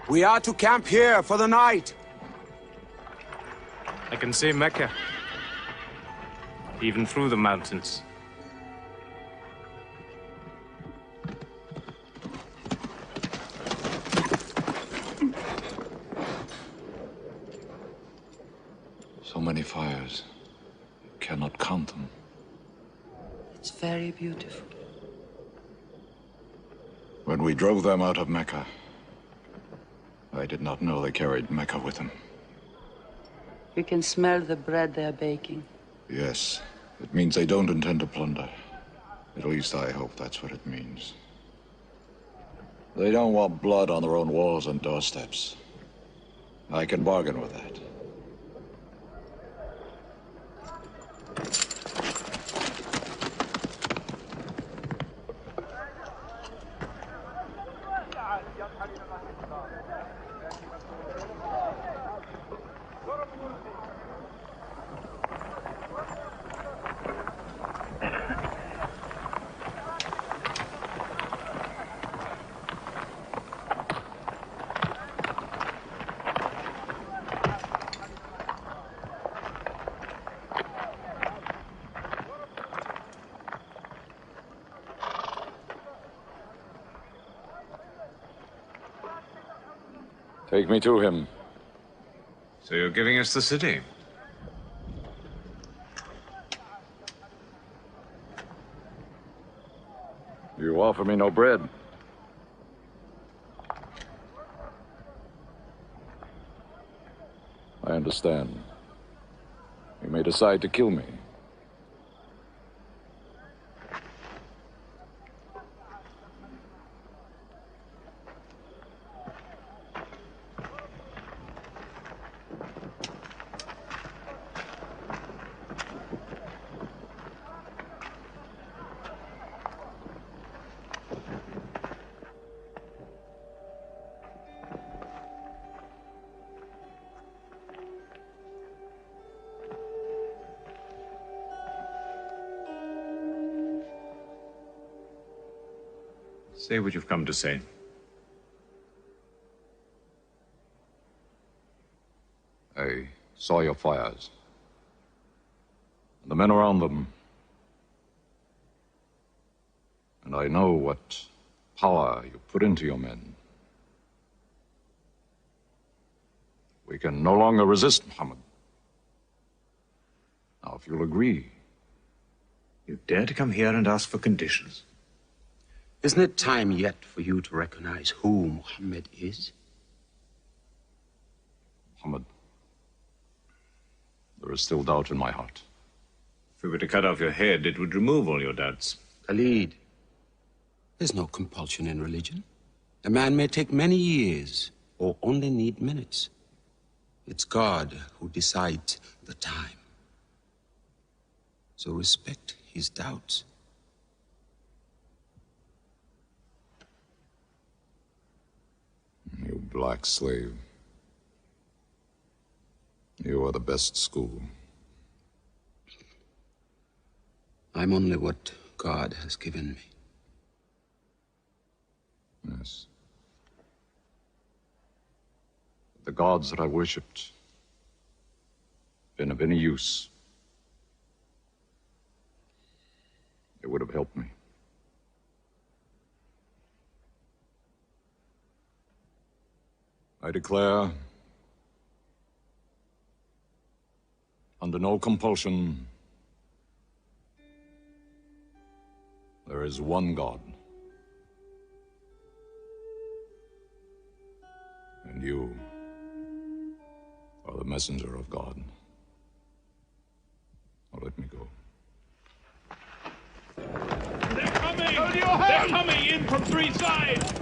We are to camp here for the night. I can see Mecca, even through the mountains. So many fires. You cannot count them. It's very beautiful. When we drove them out of Mecca, I did not know they carried Mecca with them. We can smell the bread they're baking. Yes, it means they don't intend to plunder. At least I hope that's what it means. They don't want blood on their own walls and doorsteps. I can bargain with that. Take me to him. So you're giving us the city? You offer me no bread. I understand. You may decide to kill me. Say what you've come to say. I saw your fires. And the men around them. And I know what power you put into your men. We can no longer resist Muhammad. Now, if you'll agree. You dare to come here and ask for conditions? Isn't it time yet for you to recognize who Muhammad is? Muhammad, there is still doubt in my heart. If we were to cut off your head, it would remove all your doubts. Khalid, there's no compulsion in religion. A man may take many years or only need minutes. It's God who decides the time. So respect his doubts. You black slave. You are the best school. I'm only what God has given me. Yes. The gods that I worshipped been of any use. They would have helped me. I declare, under no compulsion, there is one God. And you are the messenger of God. Now let me go. They're coming! They're coming in from three sides!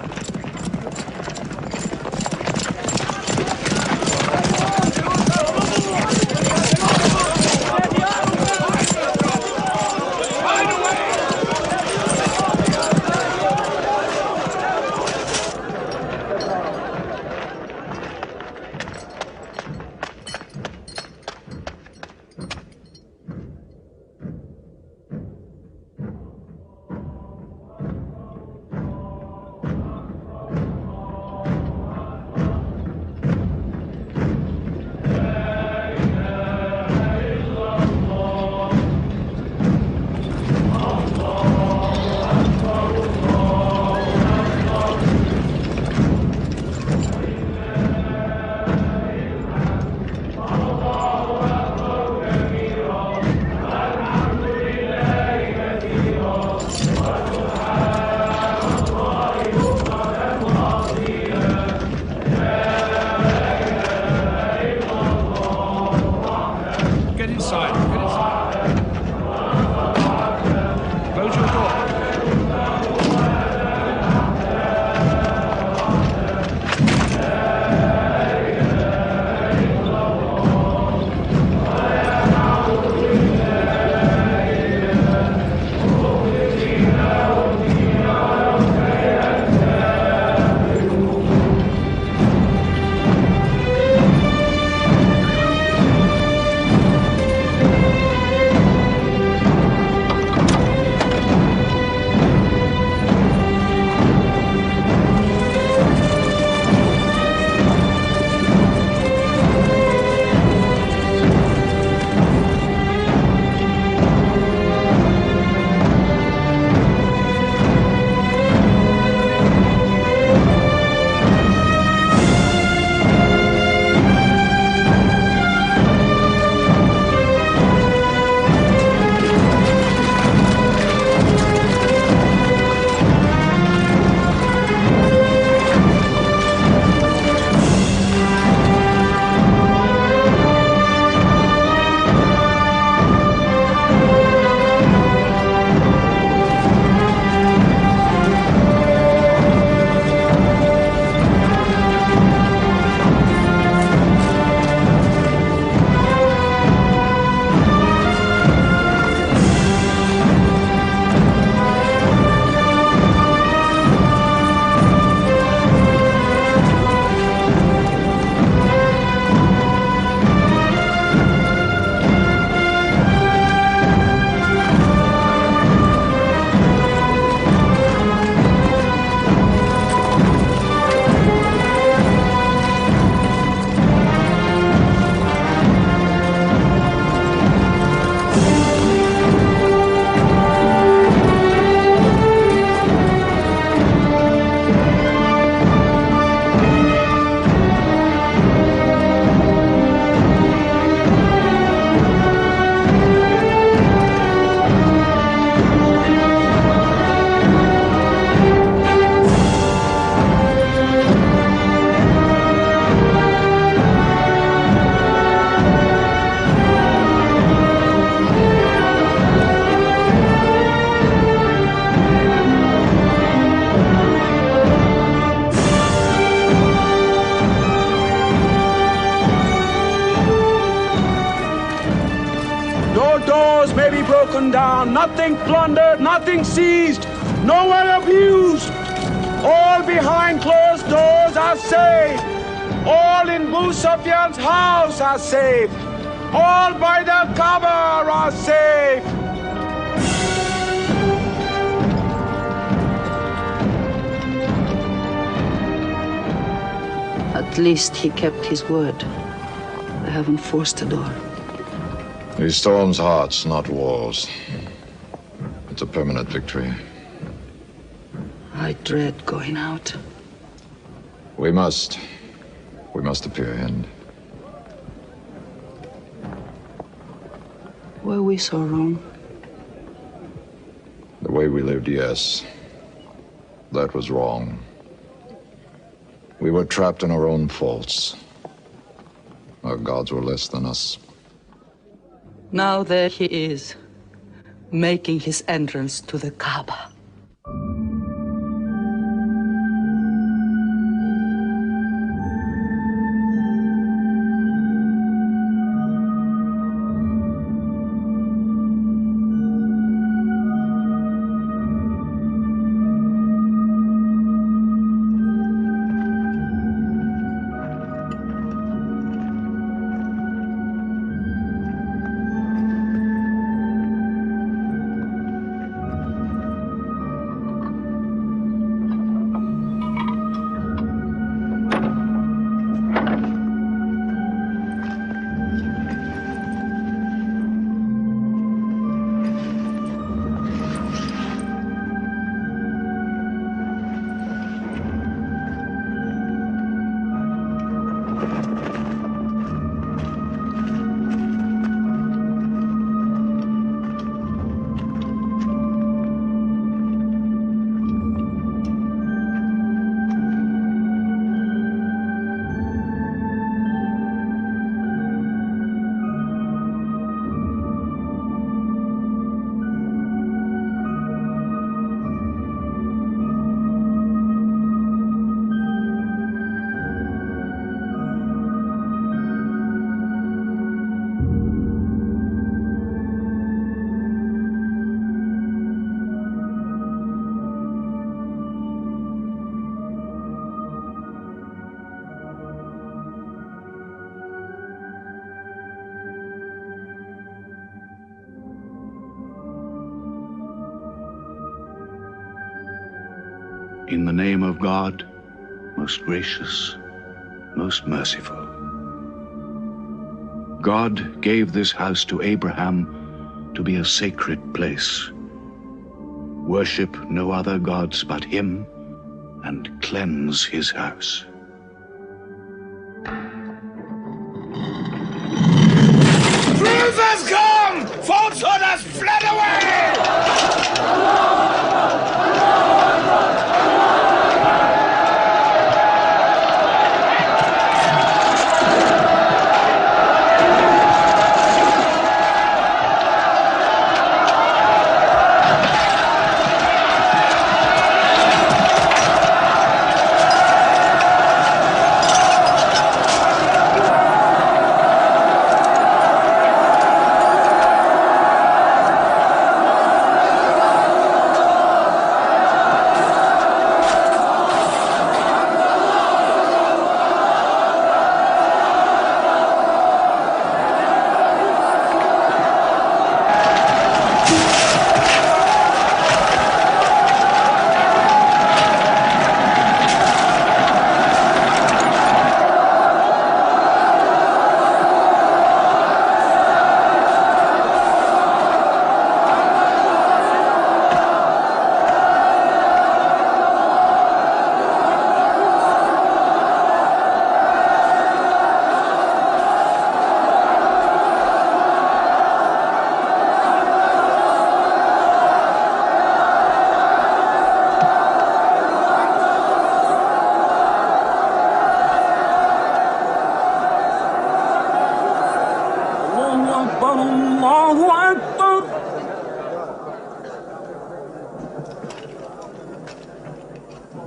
found, nothing plundered, nothing seized, no one abused. All behind closed doors are safe. All in Abu Sufyan's house are safe. All by the Kaaba are safe. At least he kept his word. They haven't forced the door. He storms hearts, not walls. It's a permanent victory. I dread going out. We must appear in. Were we so wrong? The way we lived, yes. That was wrong. We were trapped in our own faults. Our gods were less than us. Now there he is, making his entrance to the Kaaba. In the name of God, most gracious, most merciful. God gave this house to Abraham to be a sacred place. Worship no other gods but him, and cleanse his house. Truth has come! Falsehood has fled away!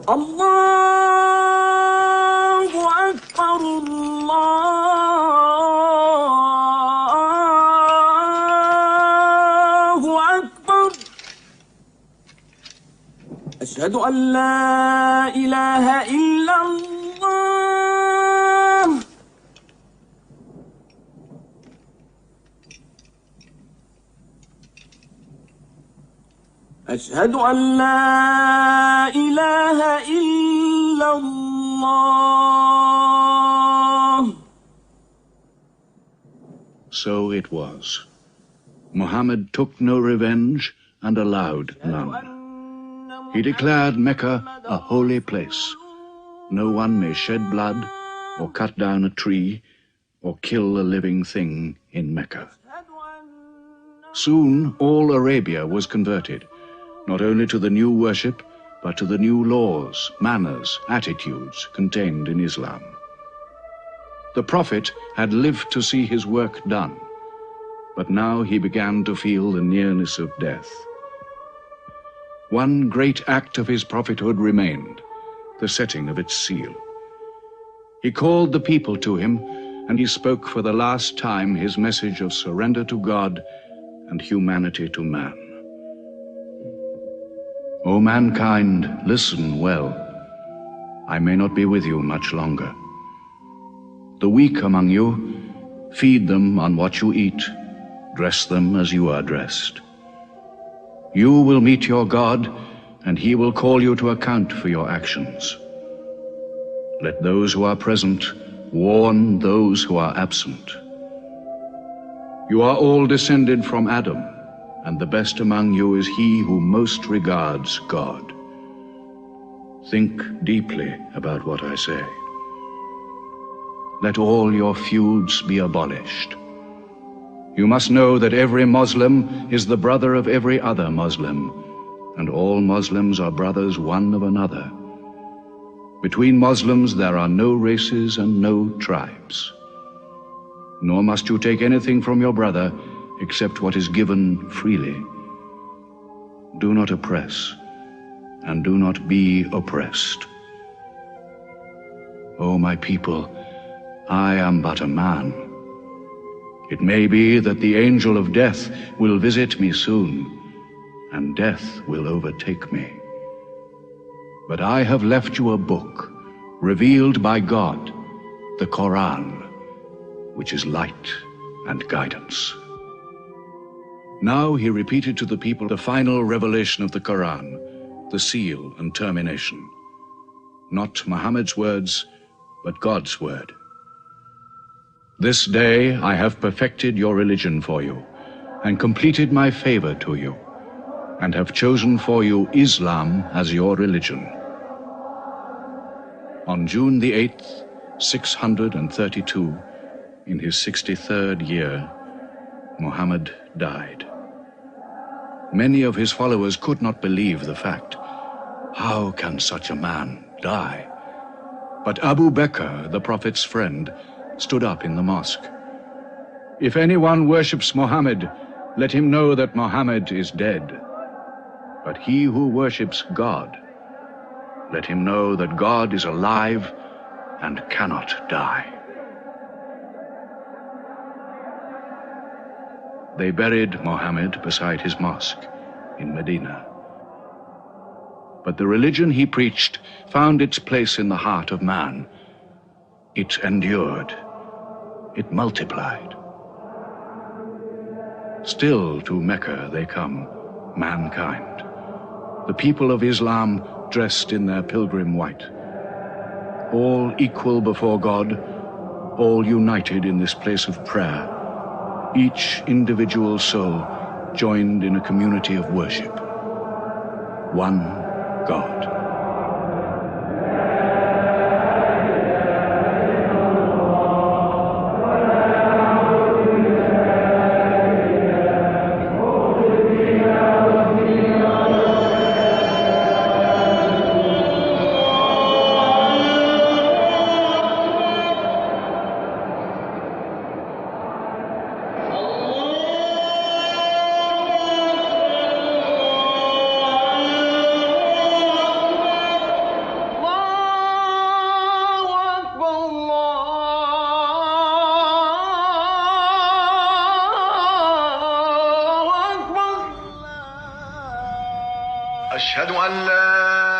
الله أكبر أشهد أن لا إله إلا الله. أشهد أن لا إله إلا الله. So it was. Muhammad took no revenge and allowed none. He declared Mecca a holy place. No one may shed blood, or cut down a tree, or kill a living thing in Mecca. Soon all Arabia was converted, not only to the new worship, but to the new laws, manners, attitudes contained in Islam. The Prophet had lived to see his work done, but now he began to feel the nearness of death. One great act of his prophethood remained, the setting of its seal. He called the people to him, and he spoke for the last time his message of surrender to God and humanity to man. O mankind, listen well. I may not be with you much longer. The weak among you, feed them on what you eat, dress them as you are dressed. You will meet your God, and he will call you to account for your actions. Let those who are present warn those who are absent. You are all descended from Adam, and the best among you is he who most regards God. Think deeply about what I say. Let all your feuds be abolished. You must know that every Muslim is the brother of every other Muslim, and all Muslims are brothers one of another. Between Muslims there are no races and no tribes. Nor must you take anything from your brother except what is given freely. Do not oppress, and do not be oppressed. O my people, I am but a man. It may be that the angel of death will visit me soon, and death will overtake me. But I have left you a book, revealed by God, the Quran, which is light and guidance. Now he repeated to the people the final revelation of the Quran, the seal and termination. Not Muhammad's words, but God's word. This day I have perfected your religion for you, and completed my favor to you, and have chosen for you Islam as your religion. On June the 8th, 632, in his 63rd year, Muhammad died. Many of his followers could not believe the fact. How can such a man die? But Abu Bakr, the Prophet's friend, stood up in the mosque. If anyone worships Muhammad, let him know that Muhammad is dead. But he who worships God, let him know that God is alive and cannot die. They buried Muhammad beside his mosque in Medina. But the religion he preached found its place in the heart of man. It endured. It multiplied. Still to Mecca they come, mankind. The people of Islam dressed in their pilgrim white. All equal before God, all united in this place of prayer. Each individual soul joined in a community of worship. One God. أشهد أن لا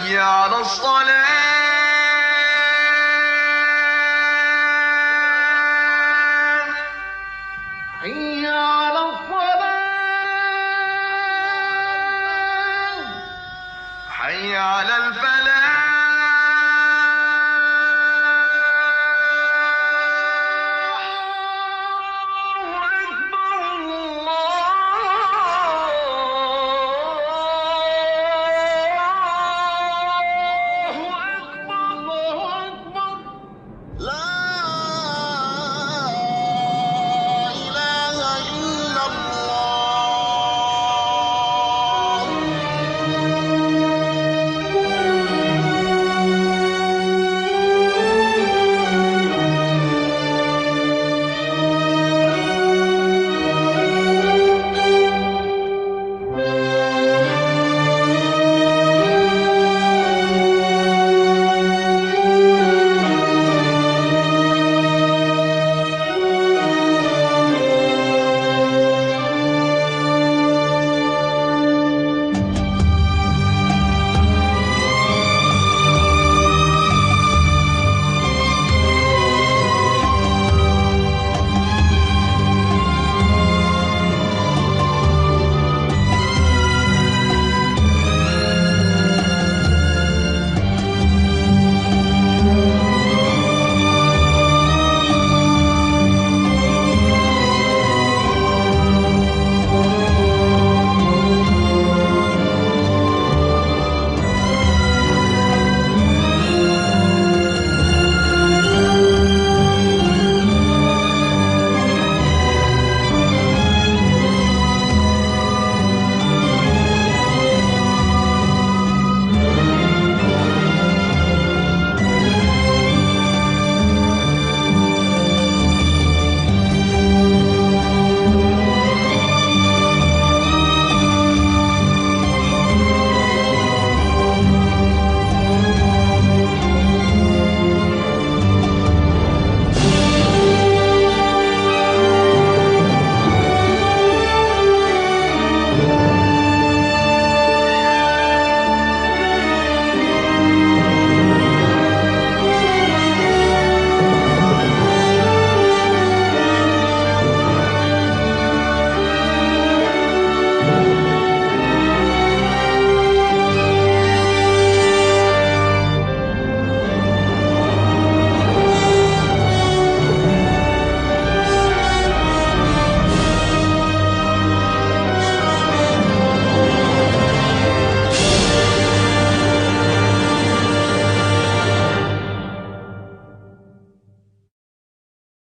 حي على الصلاة